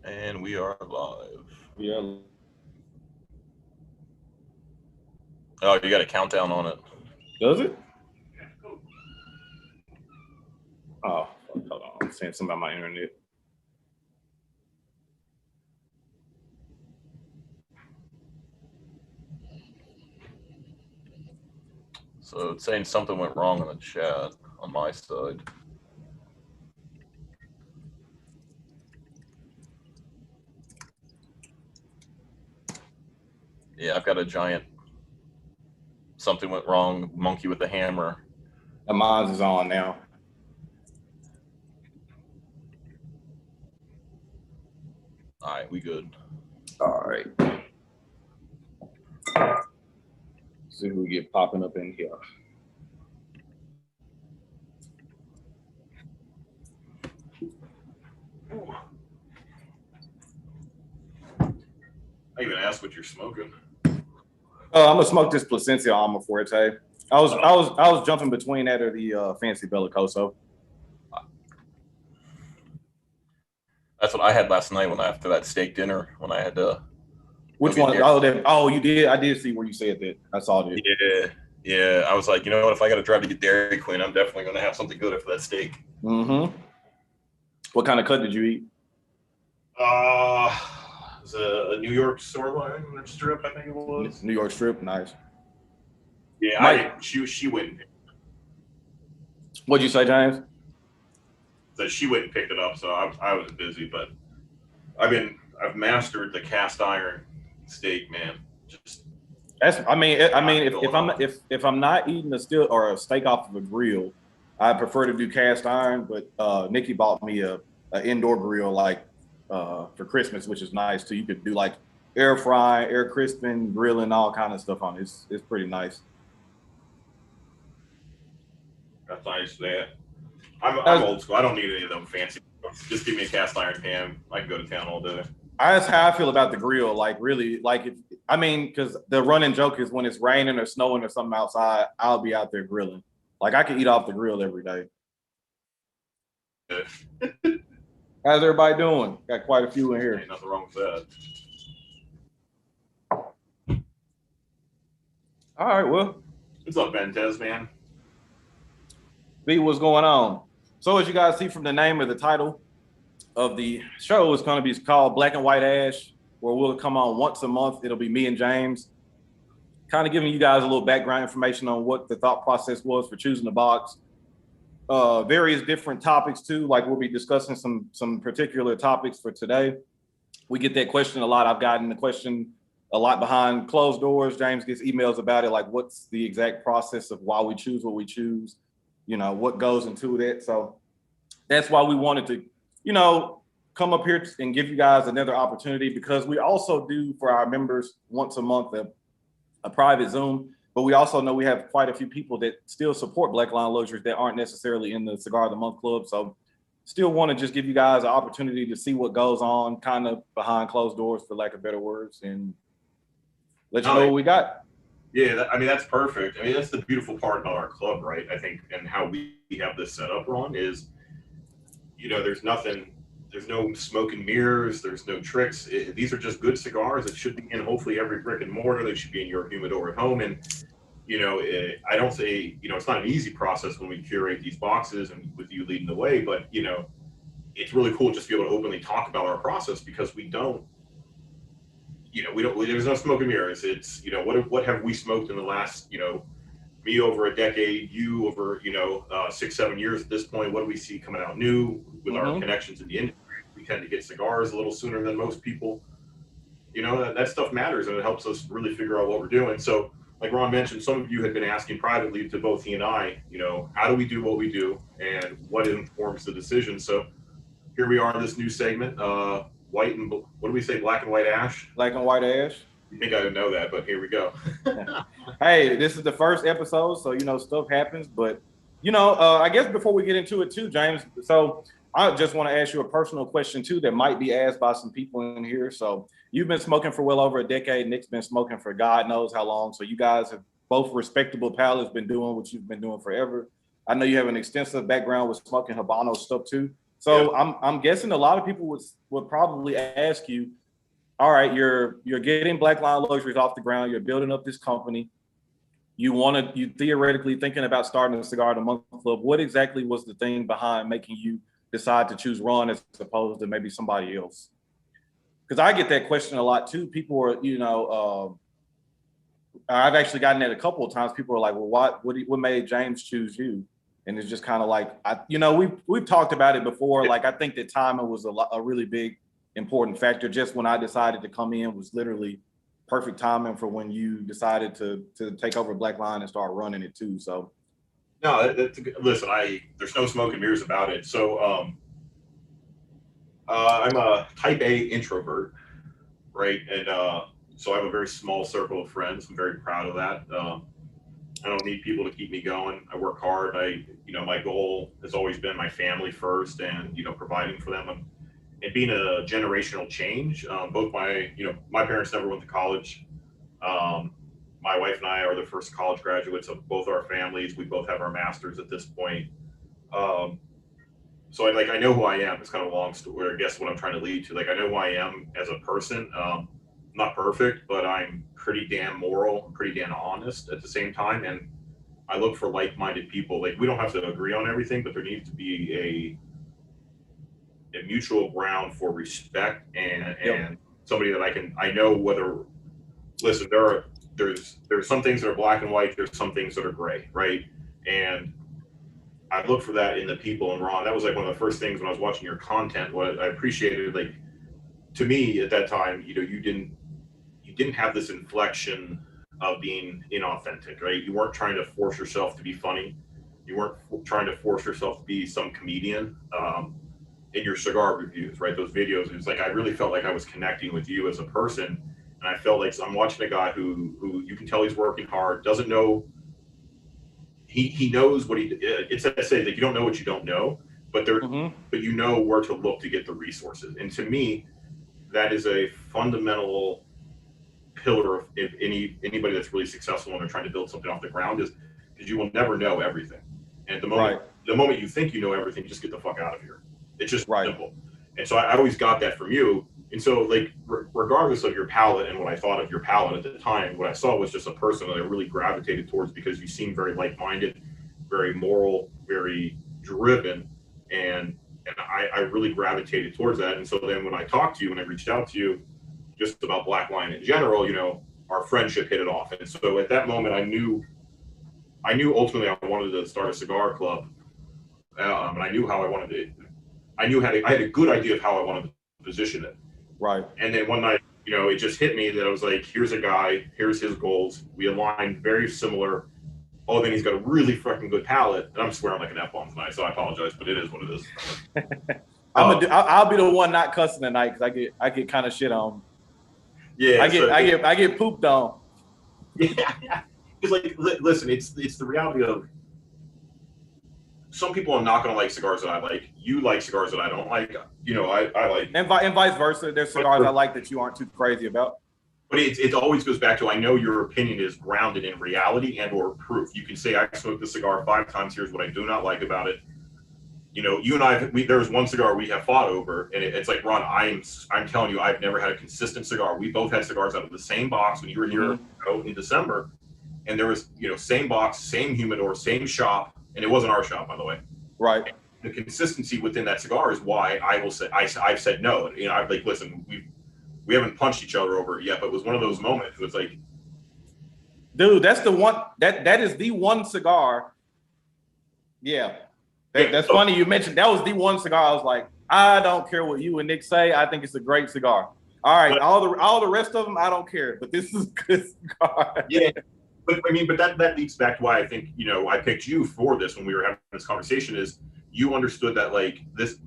And we are live. Yeah. Oh, you got a countdown on it. Does it? Oh, hold on. I'm saying something about my internet. So it's saying something went wrong in the chat on my side. Yeah, I've got a giant something went wrong monkey with a hammer. And mine's is on now. All right, we good. All right. See who we get popping up in here. I even asked what you're smoking. I'm gonna smoke this Placencia Alma Fuerte. I was jumping between that or the fancy Bellicoso. That's what I had last night when after that steak dinner when I had to. Which one? Oh, you did. I did see where you said that. I saw that. Yeah. I was like, you know what? If I got to drive to get Dairy Queen, I'm definitely going to have something good after that steak. Mm-hmm. What kind of cut did you eat? It was a New York sirloin strip, I think it was. New York strip, nice. Yeah, Mike, she went. What'd you say, James? So she went and picked it up, so I was busy, but I've mastered the cast iron steak, man. Just that's if I'm not eating a steel or a steak off of a grill, I prefer to do cast iron. But Nikki bought me a indoor grill for Christmas, which is nice too. You could do like air frying, air crisping, grilling, all kind of stuff on it. It's pretty nice. That's nice. That I'm old school. I don't need any of them fancy. Just give me a cast iron pan. I can go to town all day. That's how I feel about the grill. Like really, because the running joke is when it's raining or snowing or something outside, I'll be out there grilling. Like I can eat off the grill every day. How's everybody doing? Got quite a few in here. Ain't nothing wrong with that. All right, well. What's up, Ventez, man? B, what's going on? So as you guys see from the name of the title of the show, it's going to be called Black and White Ash, where we'll come on once a month. It'll be me and James, kind of giving you guys a little background information on what the thought process was for choosing the box. Various different topics too, like we'll be discussing some particular topics for today. We get that question a lot. I've gotten the question a lot behind closed doors. James gets emails about it, like what's the exact process of why we choose what we choose, what goes into that. So that's why we wanted to, come up here and give you guys another opportunity, because we also do for our members once a month a private Zoom. But we also know we have quite a few people that still support Black Line Luxuries that aren't necessarily in the Cigar of the Month Club. So still want to just give you guys an opportunity to see what goes on kind of behind closed doors, for lack of better words, and let you know what we got. Yeah, that's perfect. I mean, that's the beautiful part about our club, right? I think, and how we have this set up, Ron, is, there's no smoke and mirrors, there's no tricks. These are just good cigars that should be in hopefully every brick and mortar. They should be in your humidor at home. And, I don't say, it's not an easy process when we curate these boxes and with you leading the way, but, it's really cool just to be able to openly talk about our process, because there's no smoke and mirrors. It's, what have we smoked in the last, me over a decade, you over, 6-7 years at this point. What do we see coming out new with our connections in the industry? We tend to get cigars a little sooner than most people. That stuff matters, and it helps us really figure out what we're doing. So, like Ron mentioned, some of you had been asking privately to both he and I, how do we do what we do and what informs the decision? So here we are in this new segment, white and, what do we say, black and white ash? Black and white ash. You think I didn't know that, but here we go. Hey, this is the first episode, so stuff happens. But I guess before we get into it too, James, so I just want to ask you a personal question too that might be asked by some people in here. So you've been smoking for well over a decade. Nick's been smoking for God knows how long. So you guys have both respectable palates, been doing what you've been doing forever. I know you have an extensive background with smoking Habano stuff too. So I'm guessing a lot of people would probably ask you, all right, you're getting Black Line Luxuries off the ground, you're building up this company. You theoretically thinking about starting a Cigar of the Month club. What exactly was the thing behind making you decide to choose Ron as opposed to maybe somebody else? Because I get that question a lot too. People are, I've actually gotten that a couple of times. People are like, well, what made James choose you? And it's just kind of like, we've talked about it before. Like, I think that timing was a really big, important factor. Just when I decided to come in was literally perfect timing for when you decided to take over Black Line and start running it too. So, no, listen, there's no smoke and mirrors about it. So, I'm a type A introvert, right? And so I have a very small circle of friends. I'm very proud of that. I don't need people to keep me going. I work hard. My goal has always been my family first, and providing for them and being a generational change. Both my parents never went to college. My wife and I are the first college graduates of both our families. We both have our masters at this point. So I know who I am. It's kind of a long story. I guess what I'm trying to lead to. Like, I know who I am as a person. I'm not perfect, but I'm pretty damn moral. I'm pretty damn honest at the same time. And I look for like-minded people. Like, we don't have to agree on everything, but there needs to be a mutual ground for respect and somebody that I know whether. Listen, there's some things that are black and white. There's some things that are gray, right? And I look for that in the people in Ron. That was like one of the first things when I was watching your content. What I appreciated, like, to me at that time, you didn't have this inflection of being inauthentic, right? You weren't trying to force yourself to be funny. You weren't trying to force yourself to be some comedian in your cigar reviews, right? Those videos, it was like I really felt like I was connecting with you as a person, and I felt like I'm watching a guy who you can tell he's working hard, doesn't know. He knows what it's I say that you don't know what you don't know, but but you know where to look to get the resources. And to me, that is a fundamental pillar of anybody that's really successful when they're trying to build something off the ground, is because you will never know everything. And the moment you think you know everything, you just get the fuck out of here. It's just simple. And so I always got that from you. And so, like, regardless of your palate and what I thought of your palate at the time, what I saw was just a person that I really gravitated towards because you seem very like-minded, very moral, very driven, and I really gravitated towards that. And so then when I talked to you, when I reached out to you, just about Black Line in general, our friendship hit it off. And so at that moment, I knew ultimately I wanted to start a cigar club, and I knew how I wanted it. I had a good idea of how I wanted to position it. Right. And then one night, it just hit me that I was like, here's a guy, here's his goals. We aligned very similar. Oh, then he's got a really fucking good palate. And I'm swearing like an F-bomb tonight, so I apologize, but it is what it is. I'll be the one not cussing tonight because I get kind of shit on. Yeah. I get pooped on. Yeah. Because, like, listen, it's the reality of some people are not going to like cigars that I like. You like cigars that I don't like. I like. And vice versa. There's cigars I like that you aren't too crazy about. But it always goes back to, I know your opinion is grounded in reality and or proof. You can say, I smoked the cigar 5 times. Here's what I do not like about it. You and I, there was one cigar we have fought over, and it's like, Ron, I'm telling you, I've never had a consistent cigar. We both had cigars out of the same box when you were here in December, and there was, same box, same humidor, same shop, and it wasn't our shop, by the way. Right. The consistency within that cigar is why I will say I've said no. I'm like, listen, we haven't punched each other over it yet, but it was one of those moments. It was like, dude, that's the one that is the one cigar. Yeah. That's funny you mentioned that was the one cigar. I was like, I don't care what you and Nick say. I think it's a great cigar. All right, all the rest of them, I don't care. But this is a good cigar. Yeah, but that leads back to why I think I picked you for this when we were having this conversation. Is you understood that, like, this,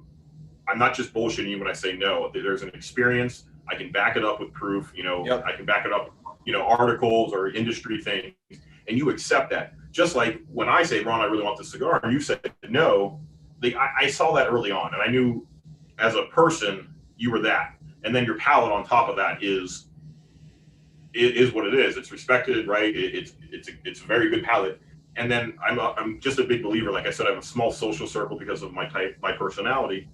I'm not just bullshitting you when I say no. There's an experience. I can back it up with proof. I can back it up, articles or industry things, and you accept that. Just like when I say, Ron, I really want this cigar, and you said no, I saw that early on, and I knew as a person you were that. And then your palate on top of that is what it is. It's respected, right? It's a very good palate. And then I'm just a big believer. Like I said, I have a small social circle because of my personality.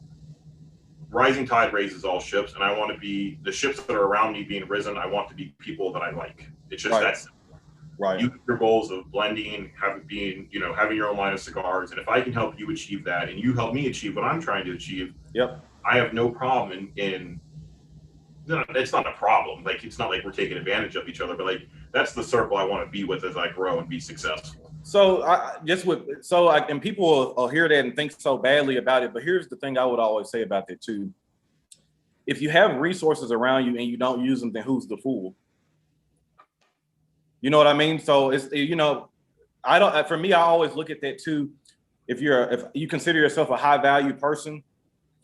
rising tide raises all ships, and I want to be the ships that are around me being risen. I want to be people that I like. It's just that simple. Right. You have your goals of blending, having your own line of cigars, and if I can help you achieve that, and you help me achieve what I'm trying to achieve, I have no problem in. It's not a problem. Like, it's not like we're taking advantage of each other, but like, that's the circle I want to be with as I grow and be successful. So and people will hear that and think so badly about it. But here's the thing I would always say about that too. If you have resources around you and you don't use them, then who's the fool? You know what I mean? So it's, for me, I always look at that too. If you consider yourself a high value person,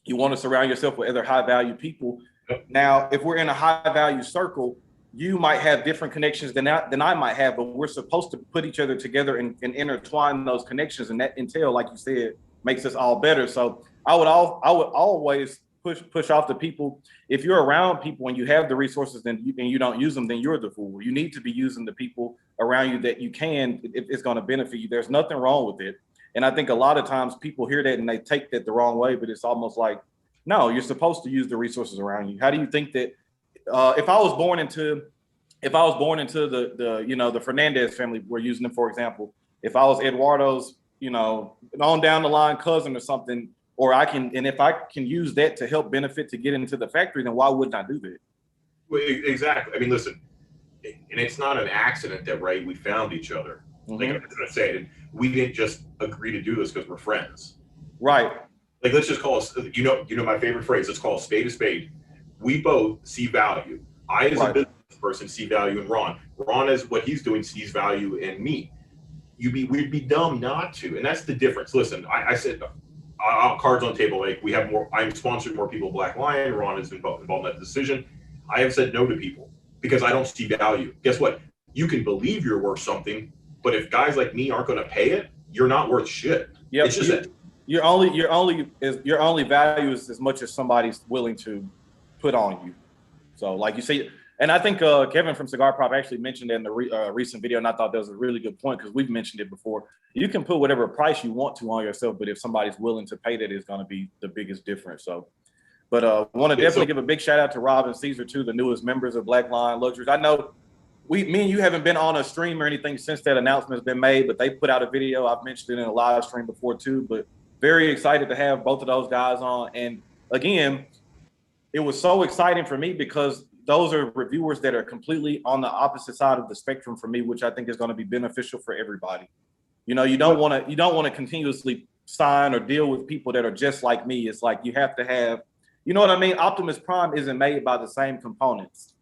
you want to surround yourself with other high value people. Now, if we're in a high value circle, you might have different connections than I might have, but we're supposed to put each other together and intertwine those connections, and that entail, like you said, makes us all better. So I would always push off the people. If you're around people and you have the resources and you don't use them, then you're the fool. You need to be using the people around you that you can, if it's going to benefit you. There's nothing wrong with it. And I think a lot of times people hear that and they take that the wrong way, but it's almost like, no, you're supposed to use the resources around you. How do you think that if I was born into the Fernandez family, we're using them for example, if I was Eduardo's, on down the line cousin or something, if I can use that to help benefit to get into the factory, then why wouldn't I do that? Well, exactly. I mean, listen, and it's not an accident that we found each other. Like I was gonna say, we didn't just agree to do this because we're friends. Right. Like, let's just call us, my favorite phrase, let's call a spade a spade. We both see value. I, as a business person, see value in Ron. Ron, as what he's doing, sees value in me. We'd be dumb not to. And that's the difference. Listen, I said, cards on the table, like I'm sponsoring more people, Black Lion. Ron is involved in that decision. I have said no to people because I don't see value. Guess what? You can believe you're worth something, but if guys like me aren't going to pay it, you're not worth shit. Yep. It's just that. Your only value is as much as somebody's willing to put on you. So, like you say, and I think Kevin from Cigar Prop actually mentioned it in the recent video, and I thought that was a really good point because we've mentioned it before. You can put whatever price you want to on yourself, but if somebody's willing to pay that, is going to be the biggest difference. So, but I want to definitely give a big shout out to Rob and Caesar too, the newest members of Black Lion Luxuries. I know me and you haven't been on a stream or anything since that announcement has been made, but they put out a video. I've mentioned it in a live stream before too, but very excited to have both of those guys on. And again, it was so exciting for me because those are reviewers that are completely on the opposite side of the spectrum for me, which I think is going to be beneficial for everybody. You don't want to continuously sign or deal with people that are just like me. It's like you have to have, you know what I mean? Optimus Prime isn't made by the same components.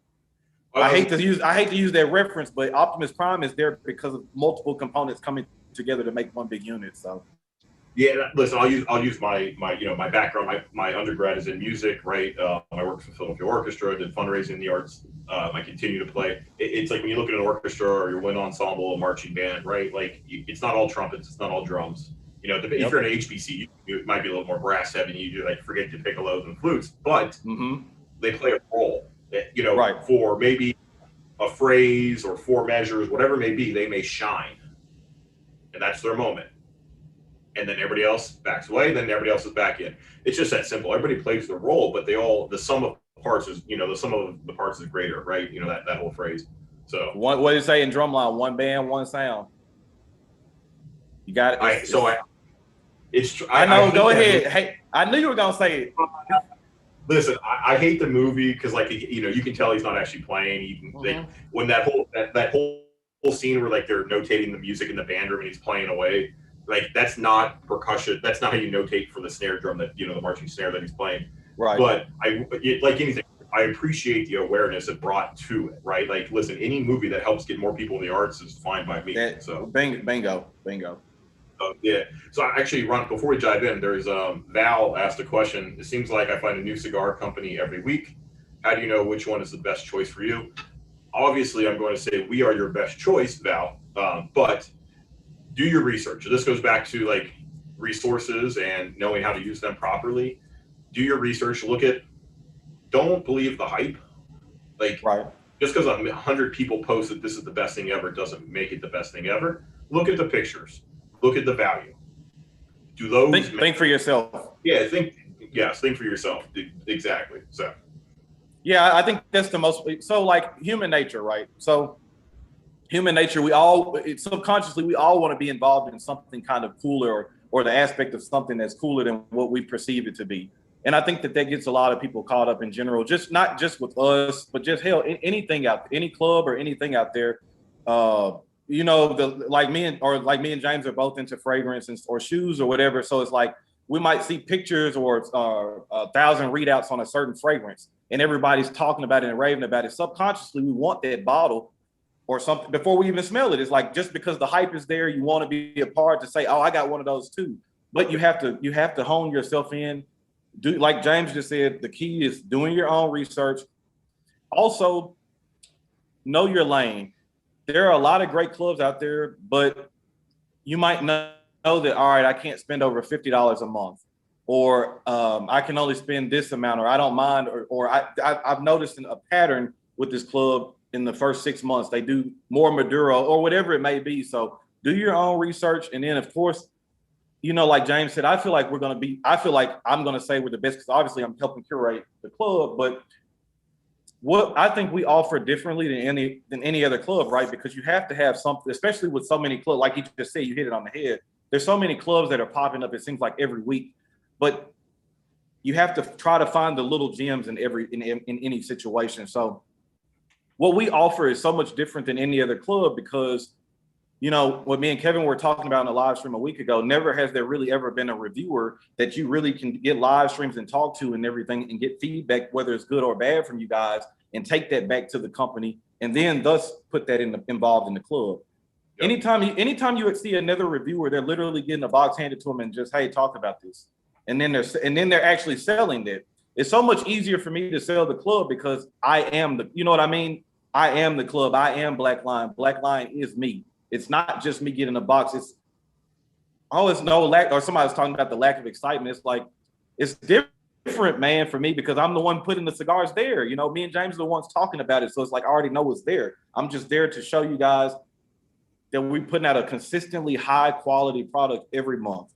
I hate to use that reference, but Optimus Prime is there because of multiple components coming together to make one big unit. So. Yeah, listen, I'll use my background. My undergrad is in music, right? I worked for the Philadelphia Orchestra, did fundraising in the arts. I continue to play. It's like when you look at an orchestra or your wind ensemble, a marching band, right? Like it's not all trumpets, it's not all drums. If you're in an HBC, it might be a little more brass heavy. You do like forget your piccolos and flutes, but they play a role. For maybe a phrase or 4 measures, whatever it may be, they may shine, and that's their moment. And then everybody else backs away, then everybody else is back in. It's just that simple. Everybody plays their role, but the sum of parts is, the sum of the parts is greater, right? That whole phrase. So what do you say in drumline? One band, one sound. You got it. I know. Go ahead. Hey, I knew you were gonna say it. Listen, I hate the movie because, you can tell he's not actually playing. When that whole scene where they're notating the music in the band room and he's playing away. That's not percussion. That's not how you notate for the snare drum that, the marching snare that he's playing. Right. But like anything, I appreciate the awareness it brought to it, right? Listen, any movie that helps get more people in the arts is fine by me. Bingo. Yeah. So actually, Ron, before we dive in, there's Val asked a question. It seems like I find a new cigar company every week. How do you know which one is the best choice for you? Obviously, I'm going to say we are your best choice, Val. But do your research. This goes back to resources and knowing how to use them properly. Do your research. Don't believe the hype. Just because 100 people post that this is the best thing ever doesn't make it the best thing ever. Look at the pictures. Look at the value. Do those think for yourself? Yeah, Yes, think for yourself. Exactly. So Yeah, I think that's the most. So like human nature, right? So human nature, subconsciously we all want to be involved in something kind of cooler, or the aspect of something that's cooler than what we perceive it to be. And I think that gets a lot of people caught up in general, just not just with us, but just hell, anything out, any club or anything out there. Uh, like me and James are both into fragrance or shoes or whatever. So it's like we might see pictures or 1,000 readouts on a certain fragrance, and everybody's talking about it and raving about it. Subconsciously, we want that bottle or something before we even smell it. It's like just because the hype is there, you want to be a part to say, "Oh, I got one of those too." But you have to hone yourself in. Do like James just said. The key is doing your own research. Also, know your lane. There are a lot of great clubs out there, but you might know that, all right, I can't spend over $50 a month, or I can only spend this amount, or I don't mind, or I've noticed a pattern with this club. In the first 6 months, they do more Maduro or whatever it may be. So do your own research. And then, of course, like James said, I feel like I'm going to say we're the best because obviously I'm helping curate the club. But what I think we offer differently than any other club, right? Because you have to have something, especially with so many clubs, like you just said, you hit it on the head. There's so many clubs that are popping up, it seems like every week. But you have to try to find the little gems in any situation. So what we offer is so much different than any other club because, what me and Kevin were talking about in a live stream a week ago, never has there really ever been a reviewer that you really can get live streams and talk to and everything and get feedback, whether it's good or bad from you guys, and take that back to the company and then thus put that involved in the club. Yep. Anytime you would see another reviewer, they're literally getting a box handed to them and just, hey, talk about this. And then they're actually selling that. It's so much easier for me to sell the club because I am you know what I mean? I am the club. I am Black Line. Black Line is me. It's not just me getting a box. It's no lack, or somebody was talking about the lack of excitement. It's like, it's different, man, for me because I'm the one putting the cigars there. Me and James are the ones talking about it. So it's like, I already know it's there. I'm just there to show you guys that we're putting out a consistently high quality product every month.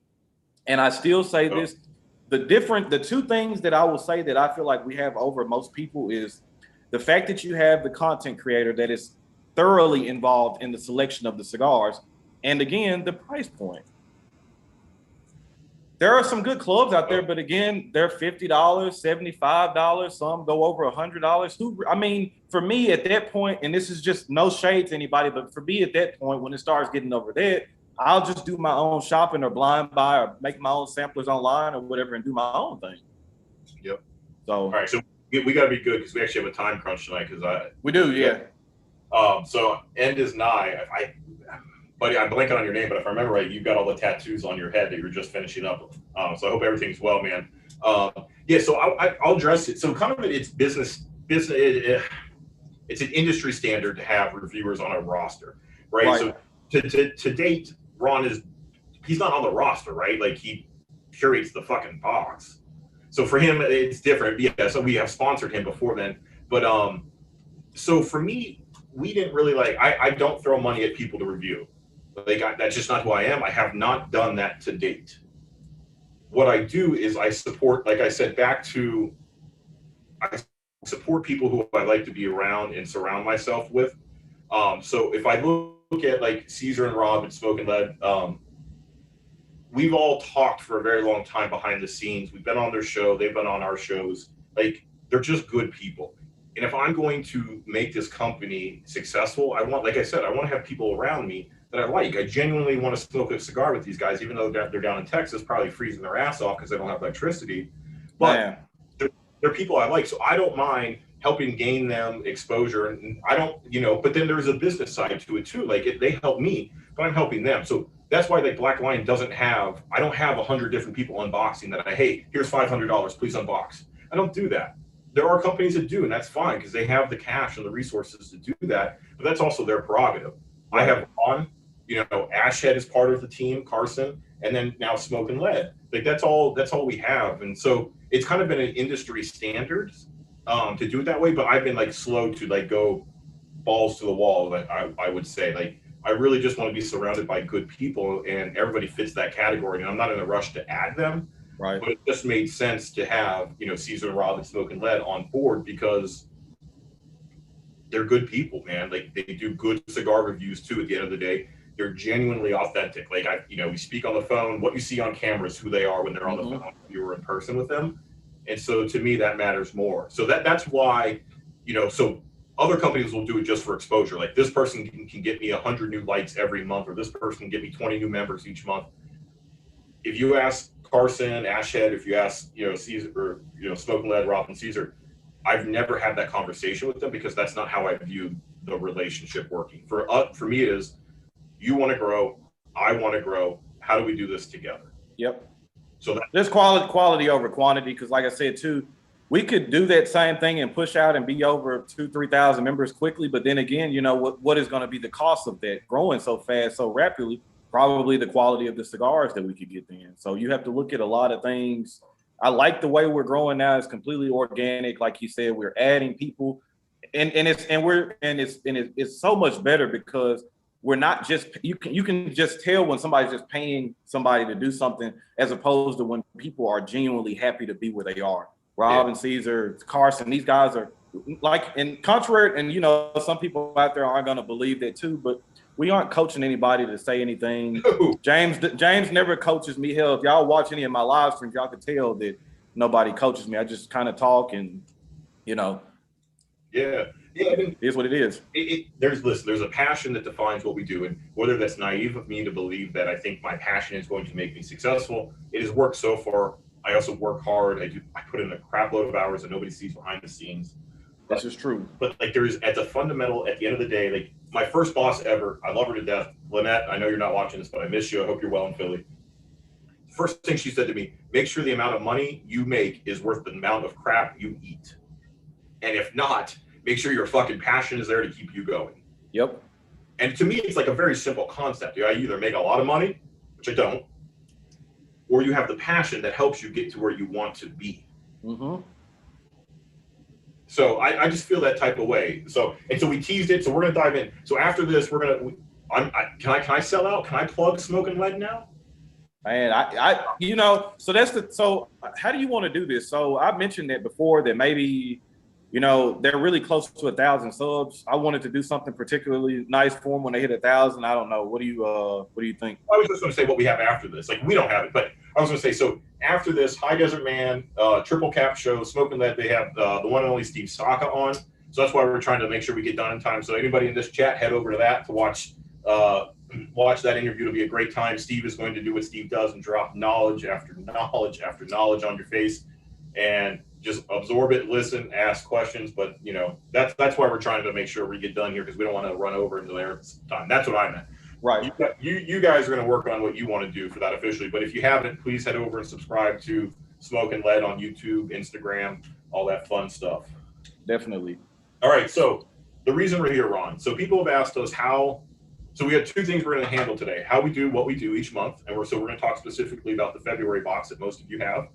And I still say this, the two things that I will say that I feel like we have over most people is the fact that you have the content creator that is thoroughly involved in the selection of the cigars. And again, the price point. There are some good clubs out there, but again, they're $50, $75. Some go over $100. For me at that point, and this is just no shade to anybody, but for me at that point, when it starts getting over that, I'll just do my own shopping or blind buy or make my own samplers online or whatever and do my own thing. Yep. So all right, so we got to be good because we actually have a time crunch tonight. We do, yeah. So end is nigh. Buddy, I'm blanking on your name, but if I remember right, you've got all the tattoos on your head that you're just finishing up. So I hope everything's well, man. So I'll address it. So kind of it's business. It's an industry standard to have reviewers on a roster, right? So to date, Ron he's not on the roster, right? Like he curates the fucking box. So for him, it's different. Yeah, so we have sponsored him before then. But so for me, we didn't really I don't throw money at people to review. That's just not who I am. I have not done that to date. What I do is I support, like I said, I support people who I like to be around and surround myself with. So if I look at like Caesar and Rob and Smoke and Lead, we've all talked for a very long time behind the scenes. We've been on their show. They've been on our shows. They're just good people. And if I'm going to make this company successful, like I said, I want to have people around me that I like. I genuinely want to smoke a cigar with these guys, even though they're down in Texas, probably freezing their ass off because they don't have electricity. But they're people I like. So I don't mind helping gain them exposure. And I don't, but then there's a business side to it too. They help me, but I'm helping them. So that's why Black Line I don't have 100 different people unboxing that hey, here's $500, please unbox. I don't do that. There are companies that do, and that's fine because they have the cash and the resources to do that, but that's also their prerogative. I have Ron, Ashhead is part of the team, Carson, and then now Smoke and Lead. That's all we have. And so it's kind of been an industry standard to do it that way, but I've been slow to go balls to the wall, I would say. I really just want to be surrounded by good people, and everybody fits that category, and I'm not in a rush to add them. Right. But it just made sense to have, you know, Caesar and Rob and Smoking Lead on board because they're good people, man. Like they do good cigar reviews too. At the end of the day, they're genuinely authentic. Like we speak on the phone. What you see on camera is who they are when they're on the phone. If you were in person with them, and so to me that matters more. So that's why, so other companies will do it just for exposure. Like this person can get me 100 new lights every month, or this person can get me 20 new members each month. If you ask Carson, Ashhead, if you ask, Caesar, or, Smoking Lead, Rob and Caesar, I've never had that conversation with them because that's not how I view the relationship working. For me, it is, you want to grow, I want to grow. How do we do this together? Yep. So there's quality over quantity, because like I said too, we could do that same thing and push out and be over 2,000-3,000 members quickly. But then again, what is going to be the cost of that growing so fast, so rapidly? Probably the quality of the cigars that we could get in. So you have to look at a lot of things. I like the way we're growing now. It's completely organic. Like you said, we're adding people, and it's so much better because we're not just, you can just tell when somebody's just paying somebody to do something, as opposed to when people are genuinely happy to be where they are. Rob and Caesar, Carson, these guys are like, and contrary, and some people out there aren't going to believe that too, but we aren't coaching anybody to say anything. No. James never coaches me. Hell, if y'all watch any of my live streams, y'all can tell that nobody coaches me. I just kind of talk and, Yeah. It is what it is. There's a passion that defines what we do. And whether that's naive of me to believe that I think my passion is going to make me successful, it has worked so far. I also work hard. I put in a crap load of hours that nobody sees behind the scenes. This is true. But like at the end of the day, like my first boss ever, I love her to death. Lynette, I know you're not watching this, but I miss you. I hope you're well in Philly. First thing she said to me, make sure the amount of money you make is worth the amount of crap you eat. And if not, make sure your fucking passion is there to keep you going. Yep. And to me, it's like a very simple concept. I either make a lot of money, which I don't, or you have the passion that helps you get to where you want to be. Mm-hmm. So I just feel that type of way. So we teased it. So we're gonna dive in. So after this, can I sell out? Can I plug Smoking Lead now? Man, so how do you want to do this? So I mentioned that before, that maybe, they're really close to 1,000 subs. I wanted to do something particularly nice for them when they hit 1,000. I don't know. What do you think? I was just going to say what we have after this. Like, we don't have it, but I was going to say, so after this, High Desert Man, Triple Cap show, Smoking Lead, they have the one and only Steve Saka on. So that's why we're trying to make sure we get done in time. So anybody in this chat, head over to that to watch that interview. It'll be a great time. Steve is going to do what Steve does and drop knowledge after knowledge after knowledge on your face, and just absorb it, listen, ask questions. But that's why we're trying to make sure we get done here, because we don't want to run over into their time. That's what I meant. Right. You guys are going to work on what you want to do for that officially. But if you haven't, please head over and subscribe to Smoking Lead on YouTube, Instagram, all that fun stuff. Definitely. All right. So the reason we're here, Ron. So people have asked us how. So we have two things we're going to handle today: how we do what we do each month, and we're going to talk specifically about the February box that most of you have,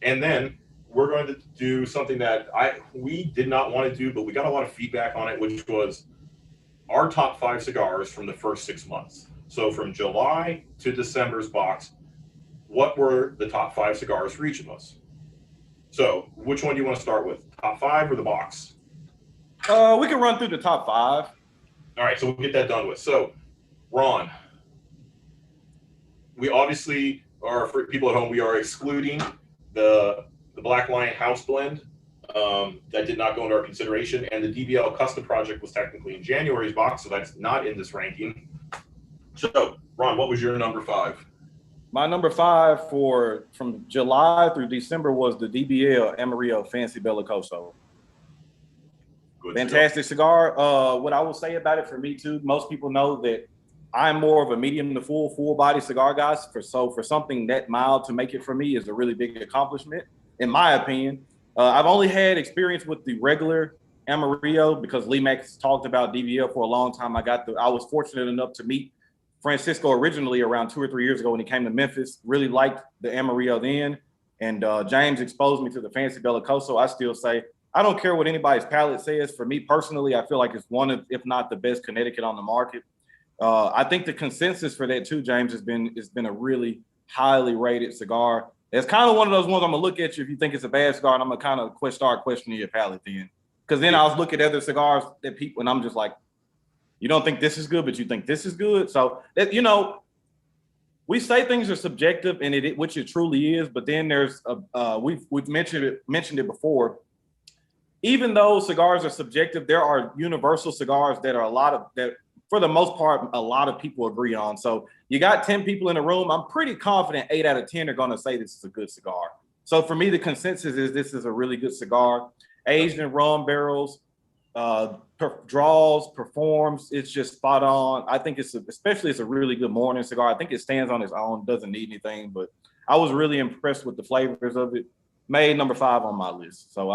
and then we're going to do something that we did not want to do, but we got a lot of feedback on it, which was our top 5 cigars from the first 6 months. So from July to December's box, what were the top 5 cigars for each of us? So which one do you want to start with, top 5 or the box? We can run through the top 5. All right, so we'll get that done with. So, Ron, we obviously are, for people at home, we are excluding the Black Lion House Blend. That did not go into our consideration, and the DBL Custom Project was technically in January's box, so that's not in this ranking. So, Ron, what was your number 5? My number 5 from July through December was the DBL Amarillo Fancy Bellicoso. Good fantastic cigar. What I will say about it, for me too, most people know that I'm more of a medium to full body cigar guy. For something that mild to make it for me is a really big accomplishment, in my opinion. I've only had experience with the regular Amarillo because Lee Max talked about DBL for a long time. I was fortunate enough to meet Francisco originally around 2 or 3 years ago when he came to Memphis. Really liked the Amarillo then, and James exposed me to the Fancy Bellicoso. I still say, I don't care what anybody's palate says. For me personally, I feel like it's one of, if not the best Connecticut on the market. I think the consensus for that too, James, has been a really highly rated cigar. It's kind of one of those ones I'm gonna look at you if you think it's a bad cigar, and I'm gonna kind of start questioning your palate then. Because then I was looking at other cigars that people, and I'm just like, you don't think this is good, but you think this is good. So that, you know, we say things are subjective, and which it truly is. But then there's we've mentioned it before. Even though cigars are subjective, there are universal cigars that are that for the most part, a lot of people agree on. So you got 10 people in the room. I'm pretty confident 8 out of 10 are going to say this is a good cigar. So for me, the consensus is this is a really good cigar. Aged in rum barrels, draws, performs. It's just spot on. I think it's a really good morning cigar. I think it stands on its own, doesn't need anything, but I was really impressed with the flavors of it. Made number 5 on my list. So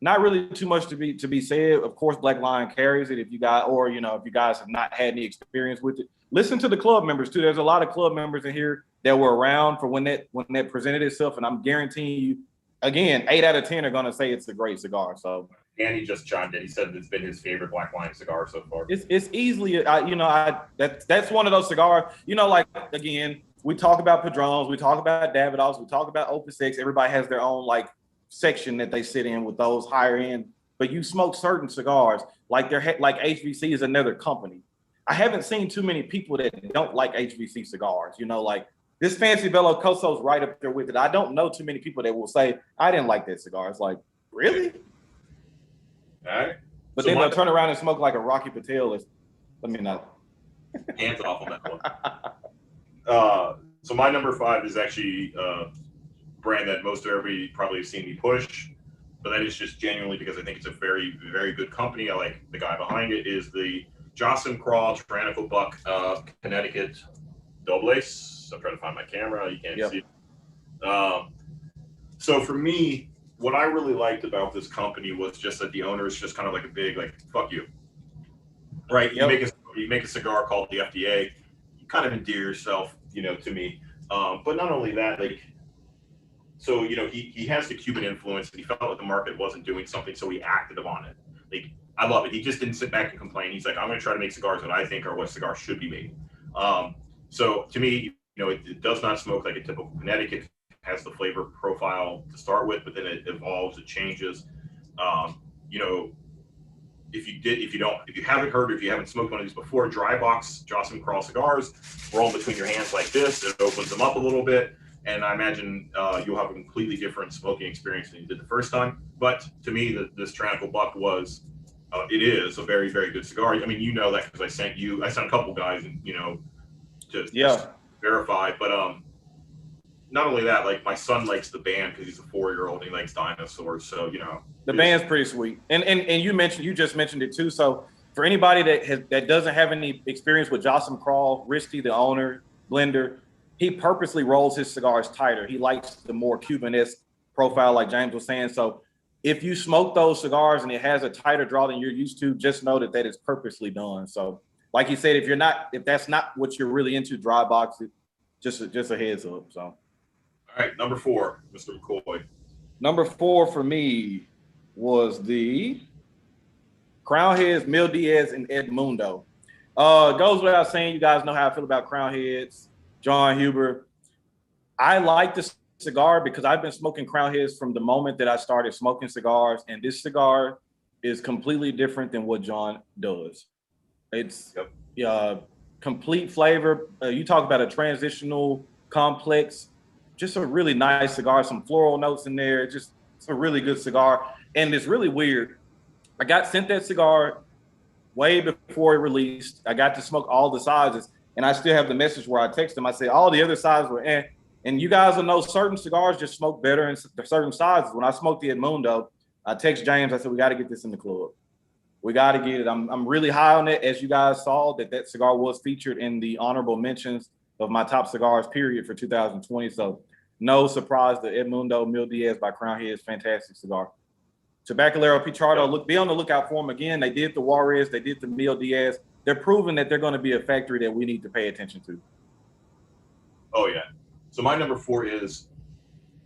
not really too much to be said. Of course, Black Lion carries it. If you guys have not had any experience with it, listen to the club members too. There's a lot of club members in here that were around for when that presented itself, and I'm guaranteing you, again, 8 out of 10 are gonna say it's a great cigar. So Andy just chimed in. He said it's been his favorite Black Lion cigar so far. It's easily, that's one of those cigars. You know, like again, we talk about Padrones, we talk about Davidoffs, we talk about Opus X. Everybody has their own like section that they sit in with those higher end, but you smoke certain cigars like HVC is another company. I haven't seen too many people that don't like HVC cigars. You know, like this Fancy Bello Coso's right up there with it. I don't know too many people that will say I didn't like that cigar. It's like, really? All right. But then they'll turn around and smoke like a Rocky Patel. Let me know. Hands off on that one. So my number 5 is actually brand that most everybody probably has seen me push, but that is just genuinely because I think it's a very, very good company. I like the guy behind it. Is the Johnson Crawl Tyrannical Buck Connecticut Dobles. I'm trying to find my camera. You can't see it. So for me, what I really liked about this company was just that the owner is just kind of like a big, like, fuck you. Right? You make a cigar called the FDA, you kind of endear yourself, to me. But not only that, like, so, he has the Cuban influence, and he felt like the market wasn't doing something, so he acted upon it. Like, I love it. He just didn't sit back and complain. He's like, I'm going to try to make cigars that I think are what cigars should be made. So to me, it does not smoke like a typical Connecticut. It has the flavor profile to start with, but then it evolves, it changes. If you haven't heard, if you haven't smoked one of these before, dry box Johnson Crawl cigars, roll them between your hands like this. It opens them up a little bit. And I imagine you'll have a completely different smoking experience than you did the first time. But to me, this Tyrannical Buck it is a very, very good cigar. I mean, you know that because I sent a couple guys, to verify. But not only that, like my son likes the band because he's a 4-year-old and he likes dinosaurs. So the band's pretty sweet. And you just mentioned it too. So for anybody that doesn't have any experience with Johnson Crawl, Risty, the owner, blender, he purposely rolls his cigars tighter. He likes the more Cuban-esque profile, like James was saying. So if you smoke those cigars and it has a tighter draw than you're used to, just know that is purposely done. So like he said, if that's not what you're really into, dry box it, just a heads up. So all right, number 4, Mr. McCoy. Number 4 for me was the Crown Heads, Mil Diaz, and Edmundo. Goes without saying, you guys know how I feel about Crown Heads. John Huber. I like this cigar because I've been smoking Crown Heads from the moment that I started smoking cigars, and this cigar is completely different than what John does. It's complete flavor. You talk about a transitional, complex, just a really nice cigar, some floral notes in there. It's a really good cigar, and it's really weird. I got sent that cigar way before it released. I got to smoke all the sizes. And I still have the message where I text them. I say all the other sizes were and you guys will know certain cigars just smoke better in certain sizes. When I smoked the Edmundo, I text James. I said we got to get this in the club. We got to get it. I'm really high on it. As you guys saw, that cigar was featured in the honorable mentions of my top cigars period for 2020. So no surprise, the Edmundo Mil Diaz by Crown Heads, fantastic cigar. Tabacalero Pichardo, be on the lookout for them again. They did the Juarez, they did the Mil Diaz. They're proving that they're going to be a factory that we need to pay attention to. Oh yeah. So my number 4 is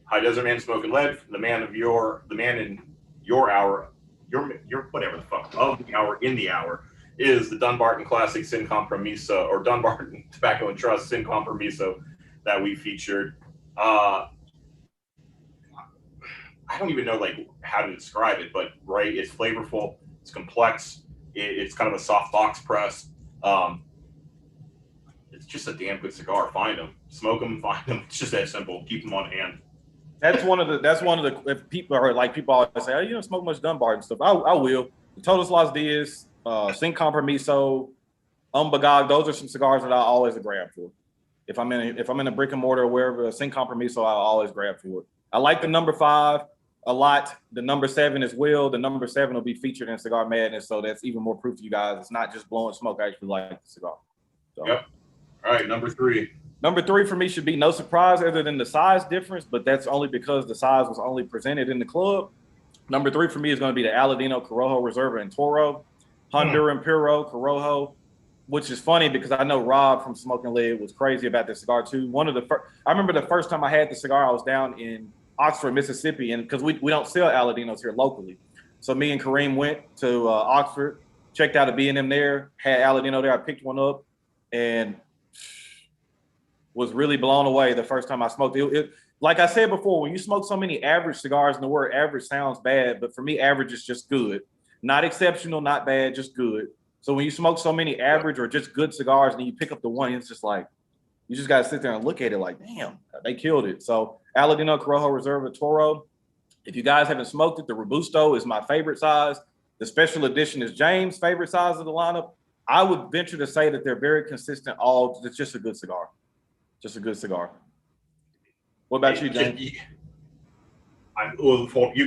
High Desert Man Smoking Lead, the man in your hour, your whatever the fuck of the hour in the hour is the Dunbarton Classic Sin Compromiso, or Dunbarton Tobacco and Trust Sin Compromiso that we featured. Uh, I don't even know like how to describe it, but right, it's flavorful, it's complex, it's kind of a soft box press. Um, it's just a damn good cigar. Find them, smoke them, find them. It's just that simple. Keep them on hand. That's one of the if people are like people always say, oh, you don't smoke much Dunbar and stuff. I will. The Todos Los Dias, Sin Compromiso, Umbagog, those are some cigars that I always grab for. If I'm in a brick and mortar or wherever, Sin Compromiso, I'll always grab for it. I like the number 5 a lot. The number 7 as well. The number 7 will be featured in Cigar Madness, so that's even more proof to you guys. It's not just blowing smoke. I actually like the cigar. So. Yep. All right, number 3. Number 3 for me should be no surprise other than the size difference, but that's only because the size was only presented in the club. Number 3 for me is going to be the Aladino Corojo Reserva and Toro, Honduran Puro Corojo, which is funny because I know Rob from Smoking Lid was crazy about this cigar too. I remember the first time I had the cigar, I was down in Oxford, Mississippi, and because we don't sell Aladinos here locally. So me and Kareem went to Oxford, checked out a B&M there, had Aladino there. I picked one up and was really blown away the first time I smoked it. Like I said before, when you smoke so many average cigars, and the word average sounds bad, but for me, average is just good. Not exceptional, not bad, just good. So when you smoke so many average or just good cigars and you pick up the one, it's just like, you just got to sit there and look at it like, damn, they killed it. So Aladino Corojo Reserva Toro. If you guys haven't smoked it, the Robusto is my favorite size. The special edition is James' favorite size of the lineup. I would venture to say that they're very consistent. It's just a good cigar. Just a good cigar. What about you, James? You